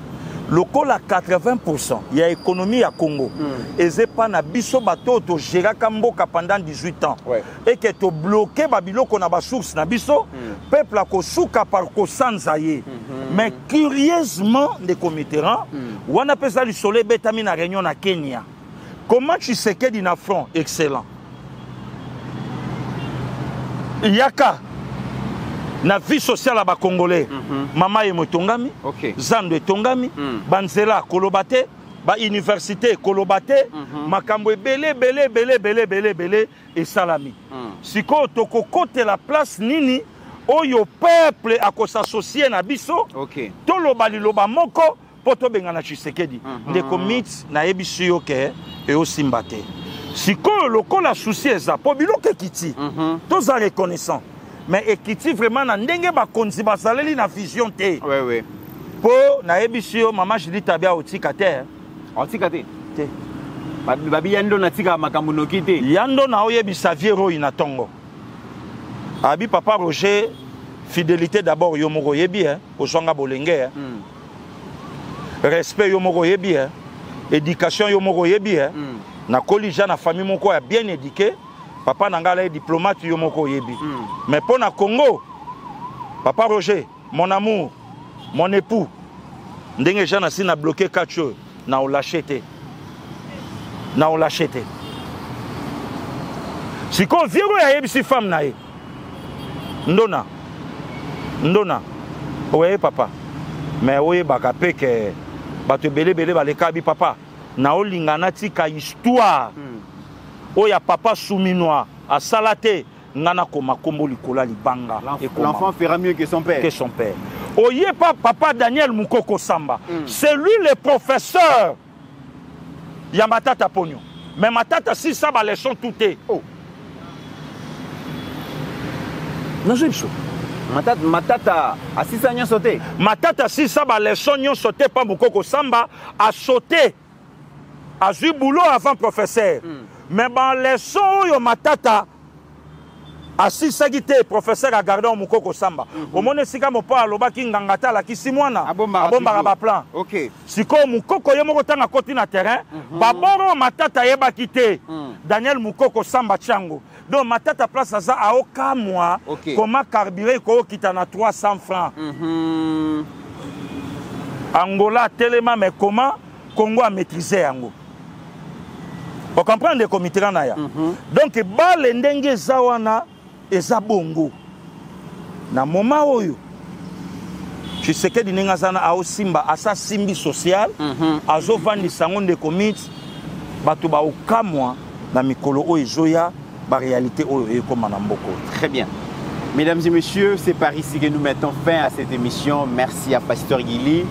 Speaker 5: Le col à 80%, il y a économie à Congo. Et c'est pas na biso bateau to gérer Kamboka pendant 18 ans. Et que to bloqué babilo qu'on a ba source na biso, peuple a ko souka par ko sanzaye. Mais curieusement des committérants, on appelle ça le soleil bétamine à réunion à Kenya. Comment tu sais que d'un front excellent? Yaka na vie sociale à Congolais, mama et motongami, zando et tongami, banzela kolobate, ba université kolobate, makambo belé et salami. Siko toko kote la place nini, oyo peuple a ko s'associer na biso, to lobali loba moko poto bengana Tshisekedi. Ndeko mit na ebisu yoke e osimbate. Si le col a souci ça pour biloke kiti tous en reconnaissant mais ekiti vraiment na ndenge ba konzi ba saleli na vision te pour na ebisio mama Judith tabia otikate te babi yando na tika makambo nokite yando na oyebisa viero ina tongo abi papa Roger fidélité d'abord yo moko yebi ko songa bolenge respect yo moko yebi éducation yo moko yebi na collège na famille moko a bien éduqué papa nangala est diplomate yo moko yebi mais pour na Congo papa Roger mon amour mon époux ndenge jana si na bloqué 4 choses na o lâcheté si ko viero ya yebi si femme na e ndona oye papa mais oye bakape ke bato belé baleka bi papa na olingana tika histoire oya papa Suminwa a salate ngana koma kombo likola libanga
Speaker 4: l'enfant fera mieux que son père
Speaker 5: oye papa Daniel Mukoko Samba c'est lui le professeur ya matata ponyo mais matata si ça ba leçon tout est
Speaker 4: matata asisa nyo sauté
Speaker 5: matata si ça ba leçon nyo sauté pas Mukoko Samba a sauté a eu boulot avant professeur Mais leçon yo matata asisaki te professeur agardon mukoko samba omone sika mopo alobaki nganga tala kisimwana abombaka ba plan siko mukoko ye moko tanga koti na terrain baboro matata yebaki te Daniel Mukoko samba chango donc matata place aza aoka moi comment carburé ko kita na 300 francs Angola tellement mais comment Congo a maîtrisé yango. Vous comprenez comme itirana donc bale ndenge zawana eza bongo na moment oyo tu sais que dinenga zana a simba asa simbi social azo vandi sango de commit batu ba okamwa na mikolo oyo zoya ba réalité oyo ekoma na mboko.
Speaker 4: Très bien. Mesdames et messieurs, c'est par ici que nous mettons fin à cette émission. Merci à Pasteur Guili.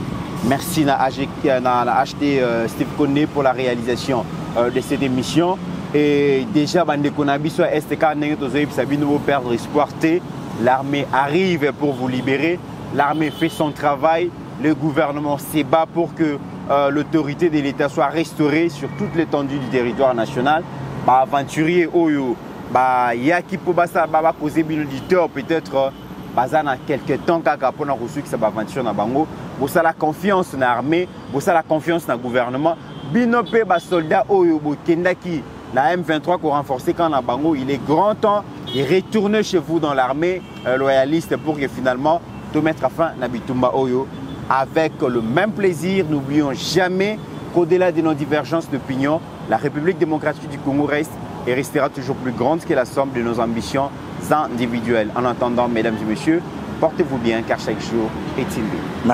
Speaker 4: Merci à HD Steve Koné pour la réalisation de cette émission. Et déjà, perdre espoir. L'armée arrive pour vous libérer. L'armée fait son travail. Le gouvernement se bat pour que l'autorité de l'État soit restaurée sur toute l'étendue du territoire national. Aventurier Oyo, Yaki Pobasa Baba Posé Binauditeur, peut-être dans quelques temps, pour nous reçu que ça va aventure dans Bango. Vous avez la confiance dans l'armée, vous avez la confiance dans le gouvernement. Binope, soldat Oyo, Kendaki, la M23 qu'on renforcé quand on Bango, il est grand temps de retourner chez vous dans l'armée loyaliste pour que finalement, tout mettre à fin à Bitumba Oyo avec le même plaisir. N'oublions jamais qu'au-delà de nos divergences d'opinion, la République démocratique du Congo reste et restera toujours plus grande que la somme de nos ambitions individuelles. En attendant, mesdames et messieurs, portez-vous bien car chaque jour est une vie.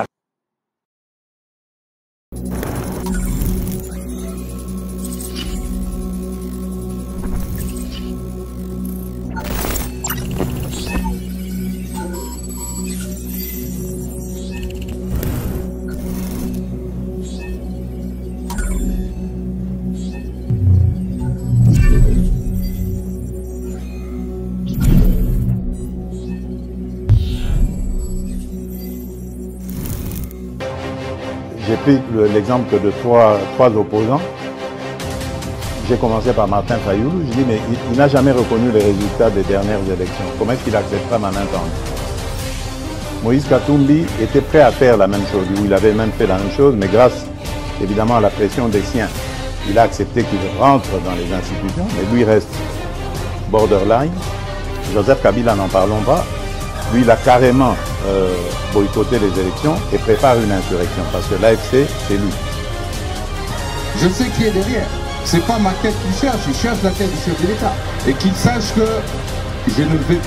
Speaker 1: J'ai pris l'exemple de trois opposants. J'ai commencé par Martin Fayoulou. Je dis, mais il n'a jamais reconnu les résultats des dernières élections. Comment est-ce qu'il acceptera ma main tendue? Moïse Katumbi était prêt à faire la même chose. Il avait même fait la même chose, mais grâce évidemment à la pression des siens, il a accepté qu'il rentre dans les institutions, mais lui reste borderline. Joseph Kabila, n'en parlons pas. Lui, il a carrément boycotté les élections et prépare une insurrection parce que l'AFC, c'est lui.
Speaker 2: Je sais qui est derrière. C'est pas ma tête qu'il cherche, il cherche la tête du chef de l'État. Et qu'il sache que je ne vais